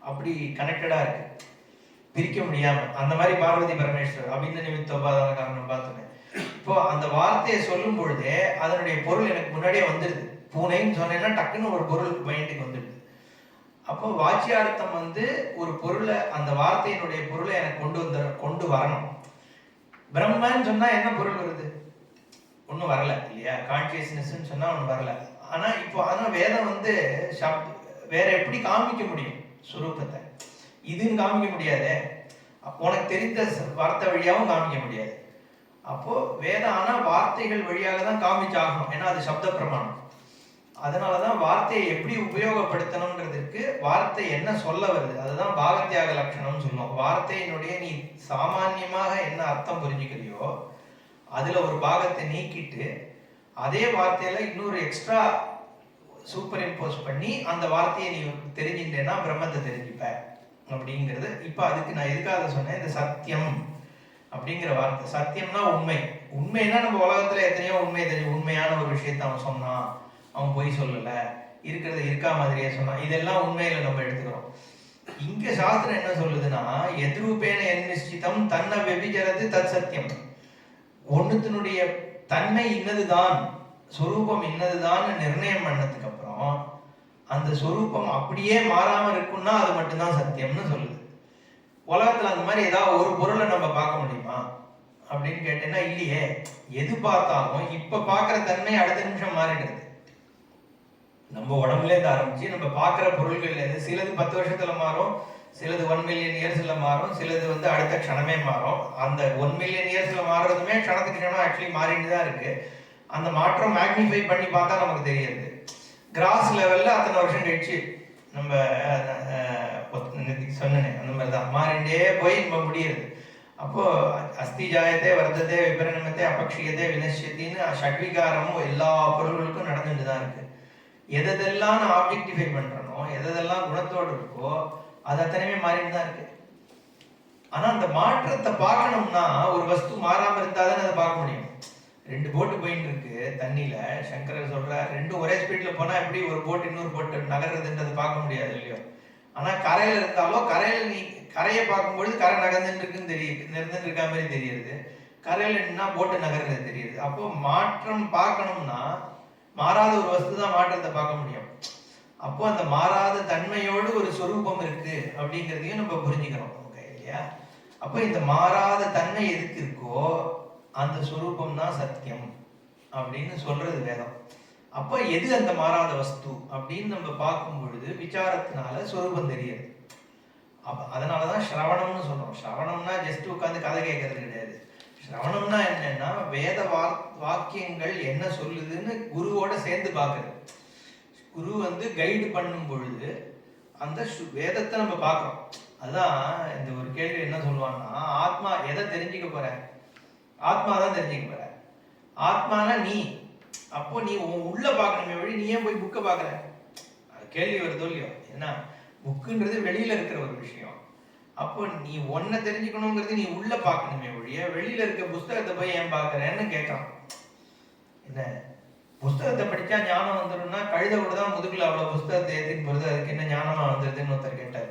அப்படி கனெக்டடா இருக்கு, பிரிக்க முடியாம. அந்த மாதிரி பார்வதி பரமேஸ்வரர் அபிந்த நிமித்த உபாதான காரணம் பார்த்தோன்னே, இப்போ அந்த வார்த்தையை சொல்லும் பொழுதே அதனுடைய பொருள் எனக்கு முன்னாடியே வந்துடுது. பூனைன்னு சொன்னேன்னா டக்குன்னு ஒரு பொருள் மைண்டுக்கு வந்துடுது. அப்போ வாச்சியார்த்தம் வந்து ஒரு பொருளை, அந்த வார்த்தையினுடைய பொருளை எனக்கு கொண்டு வரணும். பிரம்மன்னு சொன்னா என்ன பொருள் வருது? ஒன்றும் வரல இல்லையா. கான்சியஸ்னஸ் சொன்னா ஒன்றும் வரல. ஆனா இப்போ ஆனா வேதம் வந்து வேற எப்படி காமிக்க முடியும் சுரூபத்தை? இதுன்னு காமிக்க முடியாது, உனக்கு தெரிந்த வார்த்தை வழியாகவும் காமிக்க முடியாது. அப்போ வேதம் ஆனா வார்த்தைகள் வழியாக தான் காமிச்சாகணும், ஏன்னா அது சப்த பிரமாணம். அதனாலதான் வார்த்தையை எப்படி உபயோகப்படுத்தணும்ன்றதுக்கு வார்த்தை என்ன சொல்ல வருது அதுதான் பாகத்தியாக லட்சணம்னு சொல்லுவோம். வார்த்தையினுடைய நீ சாமான்யமாக என்ன அர்த்தம் புரிஞ்சுக்கிறியோ அதுல ஒரு பாகத்தை நீக்கிட்டு அதே வார்த்தையில இன்னொரு எக்ஸ்ட்ரா சூப்பர் இம்போஸ் பண்ணி அந்த வார்த்தையை நீ தெரிஞ்சுக்கிட்டேன்னா பிரம்மத்தை தெரிஞ்சுப்ப அப்படிங்கிறது. இப்ப அதுக்கு நான் எதுக்காக சொன்னேன், இந்த சத்தியம் அப்படிங்கிற வார்த்தை. சத்தியம்னா உண்மை. உண்மைன்னா நம்ம உலகத்துல எத்தனையோ உண்மை தெரியும். உண்மையான ஒரு விஷயத்த அவன் சொன்னான், அவன் பொய் சொல்லல, இருக்கிறத இருக்கா மாதிரியே சொன்னான், இதெல்லாம் உண்மையில நம்ம எடுத்துக்கிறோம். இங்க சாஸ்திரம் என்ன சொல்லுதுன்னா, எதிரூபேன என் நிச்சிதம் தன்னை வெபிச்சரது தத் சத்தியம். ஒண்ணுத்தினுடைய தன்மை இன்னதுதான், சொரூபம் இன்னதுதான் நிர்ணயம் பண்ணதுக்கு அப்புறம் அந்த சொரூபம் அப்படியே மாறாம இருக்குன்னா அது மட்டும்தான் சத்தியம்னு சொல்லுது. உலகத்துல அந்த மாதிரி ஏதாவது ஒரு பொருளை நம்ம பார்க்க முடியுமா அப்படின்னு கேட்டேன்னா இல்லையே. எது பார்த்தாலும் இப்ப பார்க்கிற தன்மை அடுத்த நிமிஷம் மாறிடுது. நம்ம உடம்புல இருந்து ஆரம்பிச்சு நம்ம பார்க்குற பொருள்கள்ல இருந்து சிலது 10 வருஷத்துல மாறும், சிலது 1 மில்லியன் இயர்ஸ்ல மாறும், சிலது வந்து அடுத்த க்ஷணமே மாறும். அந்த 1 மில்லியன் இயர்ஸ்ல மாறுறதுமே க்ஷணத்துக்கு க்ஷணம் ஆக்சுவலி மாறிட்டு தான் இருக்கு. அந்த மாற்றம் மேக்னிஃபை பண்ணி பார்த்தா நமக்கு தெரியுது. கிராஸ் லெவல்ல அத்தனை வருஷம் கழிச்சு நம்ம சொன்னேன் அந்த மாதிரி தான் மாறிண்டே போய் நம்ம முடியுது. அப்போ அஸ்தி ஜாயத்தே வர்த்ததே விபரணமத்தே அபக்ஷியத்தே வினஷ்யத்தின்னு ஷட்விகாரமும் எல்லா பொருள்களுக்கும் நடந்துட்டு தான் இருக்கு. எதெல்லாம் நான் ஆப்ஜெக்டிஃபை பண்றனோ, எதெல்லாம் குணத்தோடு இருக்கோ அது அத்தனையுமே மாறிட்டு தான் இருக்கு. ஆனா அந்த மாற்றத்தை பார்க்கணும்னா ஒரு வஸ்து மாறாம இருந்தாதான் அதை பார்க்க முடியும். 2 போட்டு போயிட்டு இருக்கு தண்ணியில, சங்கரர் சொல்ற ரெண்டும் ஒரே ஸ்பீட்ல போனா எப்படி ஒரு போட் இன்னொரு போட்டு நகர்றதுன்றது பார்க்க முடியாது இல்லையோ. ஆனா கரையில இருந்தாலோ கரையில நீ கரையை பார்க்கும்பொழுது கரை நகர்ந்துட்டு இருக்குன்னு தெரியுது, நிறந்துட்டு இருக்கா மாதிரி தெரியுது. கரையில நின்னா போட்டு நகர்றது தெரியுது. அப்போ மாற்றம் பார்க்கணும்னா மாறாத ஒரு வஸ்து தான் மாற்றத்தை பார்க்க முடியும். அப்போ அந்த மாறாத தன்மையோடு ஒரு சொரூபம் இருக்கு அப்படிங்கிறதையும் நம்ம புரிஞ்சுக்கிறோம் இல்லையா. அப்போ இந்த மாறாத தன்மை எதுக்கு இருக்கோ அந்த சொரூபம் தான் சத்தியம் அப்படின்னு சொல்றது வேதம். அப்ப எது அந்த மாறாத வஸ்து அப்படின்னு நம்ம பார்க்கும் பொழுது விசாரத்தினால சொரூபம் தெரியுது. அப்ப அதனாலதான் ஸ்ரவணம்னு சொல்றோம். ஸ்ரவணம்னா ஜஸ்ட் உட்காந்து கதை கேட்கறது கிடையாது. ஸ்ரவணம்னா என்னன்னா வேத வாக்கியங்கள் என்ன சொல்லுதுன்னு குருவோட சேர்ந்து பார்க்கறது. குரு வந்து கைடு பண்ணும் பொழுது அந்த வேதத்தை நம்ம பார்க்கிறோம். அதான் இந்த ஒரு கேள்வி என்ன சொல்லுவான்னா, ஆத்மா எதை தெரிஞ்சுக்க போற? ஆத்மா தான் தெரிஞ்சுக்க போற. ஆத்மானா நீ அப்போ நீ உள்ள பார்க்கணுமே வழி, நீ ஏன் போய் புக்கை பார்க்குற? கேள்வி வருதோ இல்லையோ. ஏன்னா புக்குன்றது வெளியில இருக்கிற ஒரு விஷயம். அப்போ நீ ஒன்ன தெரிஞ்சுக்கணுங்கிறது நீ உள்ள பார்க்கணுமே ஒழிய வெளியில இருக்க புஸ்தகத்தை போய் ஏன் பார்க்குறேன்னு கேட்கறான். என்ன புஸ்தகத்தை படிச்சா ஞானம் வந்துடும்னா கழுத கூட தான் முதுகுல அவ்வளோ புஸ்தகத்தை ஏற்றின்னு போகிறது, அதுக்கு என்ன ஞானமா வந்துடுதுன்னு ஒருத்தர் கேட்டார்.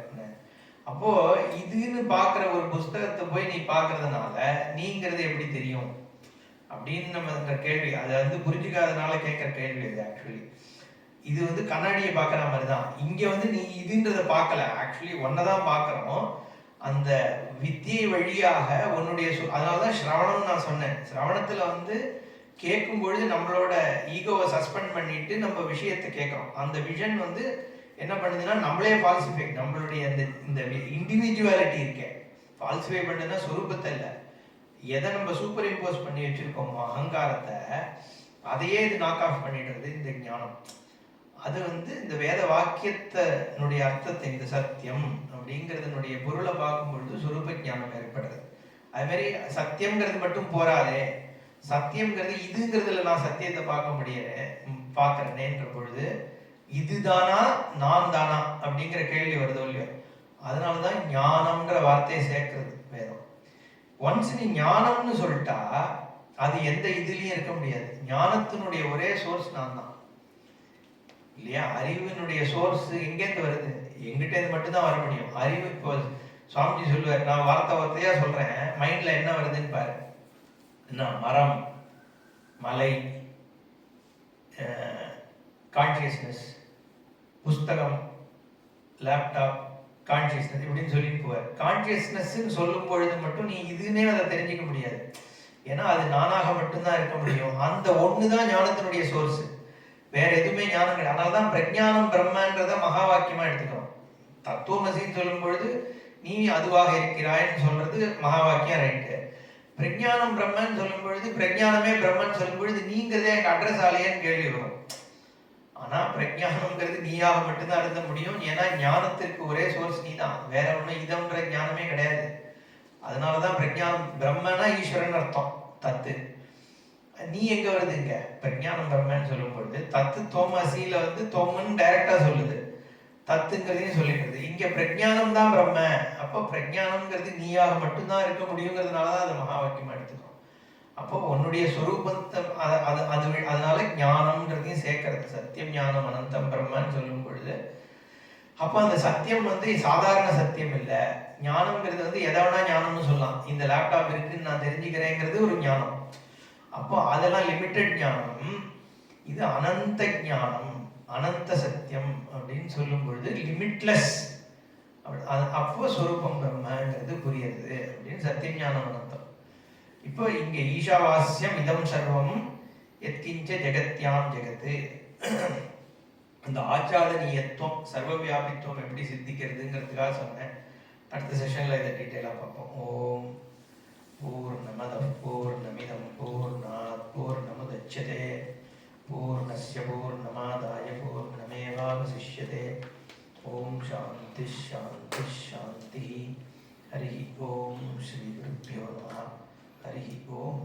அப்போ இதுன்னு பார்க்குற ஒரு புஸ்தகத்தை போய் நீ பார்க்கறதுனால நீங்கிறது எப்படி தெரியும் அப்படின்னு நம்ம கேள்வி, அதை வந்து புரிஞ்சுக்காதனால கேட்குற கேள்வி அது. ஆக்சுவலி இது வந்து கண்ணாடியை பார்க்குற மாதிரி தான். இங்கே வந்து நீ இதுன்றதை பார்க்கல, ஆக்சுவலி ஒன்னதான் பார்க்குறோம். அந்த வித்தியை வழியாக உன்னுடைய அதனால தான் ஸ்ரவணம் நான் சொன்னேன். ஸ்ரவணத்தில் வந்து கேட்கும் பொழுது நம்மளோட ஈகோவை சஸ்பெண்ட் பண்ணிட்டு நம்ம விஷயத்தை கேட்குறோம். அந்த விஷன் வந்து என்ன பண்ணுதுன்னா நம்மளே ஃபால்சிஃபை, நம்மளுடைய இந்த இண்டிவிஜுவாலிட்டி இருக்கே ஃபால்சிஃபை பண்ணுன்னா சொரூபத்தை இல்லை, எதை நம்ம சூப்பர் இம்போஸ் பண்ணி வச்சிருக்கோமோ அகங்காரத்தை, அதையே இது நாக் ஆஃப் பண்ணிடுறது இந்த ஞானம். அது வந்து இந்த வேத வாக்கியத்தினுடைய அர்த்தத்தை, இந்த சத்தியம் அப்படிங்கிறதுனுடைய பொருளை பார்க்கும் பொழுது சுரூப ஞானம் ஏற்படுது. அது மாதிரி சத்தியம்ங்கிறது மட்டும் போராதே, சத்தியம்ங்கிறது இதுங்கிறதுல நான் சத்தியத்தை பார்க்கறேன்ற பொழுது இதுதானா நான் தானா அப்படிங்கிற கேள்வி வருதோ இல்லையோ. அதனாலதான் ஞானம்ங்கிற வார்த்தையை சேர்க்கிறது வேதம். ஒன்ஸ் நீ ஞானம்னு சொல்லிட்டா அது எந்த இதுலயும் இருக்க முடியாது. ஞானத்தினுடைய ஒரே சோர்ஸ் நான் தான் இல்லையா? அறிவினுடைய சோர்ஸ் எங்கேருந்து வருது? எங்கிட்ட இருந்து மட்டும்தான் வர முடியும். அறிவு இப்போ சுவாமிஜி சொல்லுவார், நான் வார்த்தையா சொல்றேன், மைண்ட்ல என்ன வருதுன்னு பாரு. என்ன மரம், மலை, கான்சியஸ்னஸ், புஸ்தகம், லேப்டாப், கான்சியஸ்னஸ் இப்படின்னு சொல்லிட்டு போவார். கான்சியஸ்னஸ்ன்னு சொல்லும் பொழுது மட்டும் நீ இதுன்னே அதை தெரிஞ்சிக்க முடியாது. ஏன்னா அது நானாக மட்டும்தான் இருக்க முடியும். அந்த ஒன்று தான் ஞானத்தினுடைய சோர்ஸ், வேற எதுவுமே ஞானம் கிடையாது. அதனால தான் பிரஜானம் பிரம்மன்றத மகா வாக்கியமா எடுத்துக்கணும். தத்துவமசின்னு சொல்லும் பொழுது நீ அதுவாக இருக்கிறாய்ன்னு சொல்றது மகா வாக்கியம் ரைட்டு. பிரஜானம் பிரம்மன் சொல்லும் பொழுது பிரஜானமே பிரம்மன் சொல்லும் பொழுது நீங்கிறதே எனக்கு அட்ரஸ் ஆலையன்னு கேள்வி வரும். ஆனா பிரஜானம்ங்கிறது நீயாக மட்டும்தான் இருந்த முடியும். ஏன்னா ஞானத்திற்கு ஒரே சோர்ஸ் நீ தான், வேற ஒண்ணு இதம்ன்ற ஞானமே கிடையாது. அதனாலதான் பிரஜானம் பிரம்மனா ஈஸ்வரன் அர்த்தம். தத்து நீ எங்க வருது இங்க? பிரஜானம் பிரம்மன்னு சொல்லும் பொழுது தத்து தோமசியில வந்து தோமன்னு டைரக்டா சொல்லுது, தத்துங்கிறதையும் சொல்லிடுறது. இங்க பிரஜானம் தான் பிரம்ம. அப்போ பிரஜானம்ங்கிறது நீயாக மட்டும்தான் இருக்க முடியுங்கிறதுனாலதான் அது மகா வாக்கியமா எடுத்துக்கணும். அப்போ உன்னுடைய சொரூபத்தை அதனால ஞானம்ன்றதையும் சேர்க்கறது. சத்தியம் ஞானம் அனந்தம் பிரம்மன்னு சொல்லும் பொழுது அப்போ அந்த சத்தியம் வந்து சாதாரண சத்தியம் இல்லை. ஞானம்ங்கிறது வந்து எதை வேணா ஞானம்னு சொல்லலாம். இந்த லேப்டாப் இருக்குன்னு நான் தெரிஞ்சுக்கிறேங்கிறது ஒரு ஞானம். அப்போ அதெல்லாம் லிமிட்டட் ஞானம். இது அனந்த ஞானம், அனந்த சத்தியம் அப்படின்னு சொல்லும் பொழுது லிமிட்லெஸ். அப்போ சொரூபம் பிரம்மங்கிறது புரியுது அப்படின்னு சத்தியம் ஞானம் அனந்தம். இப்போ இங்க ஈஷாவாஸ்யம் இதம் சர்வம் எத்கிஞ்ச ஜெகத்யாம் ஜெகத்து, அந்த ஆச்சாதனீயத்துவம் சர்வ வியாபித்துவம் எப்படி சித்திக்கிறதுங்கிறதுக்காக சொன்னேன். அடுத்த செஷன்ல இதை டீட்டெயிலாக பார்ப்போம். ஓம் பூர்ணமத பூர்ணமிதம் பூர்ணாத் பூர்ணமுதச்யதே பூர்ணஸ்ய பூர்ணமாதாய பூர்ணமேவாவசிஷ்யதே. ஓம் சாந்தி சாந்தி சாந்தி. ஹரி ஓம் ஸ்ரீ குருப்யோ நமः. हरि ओम।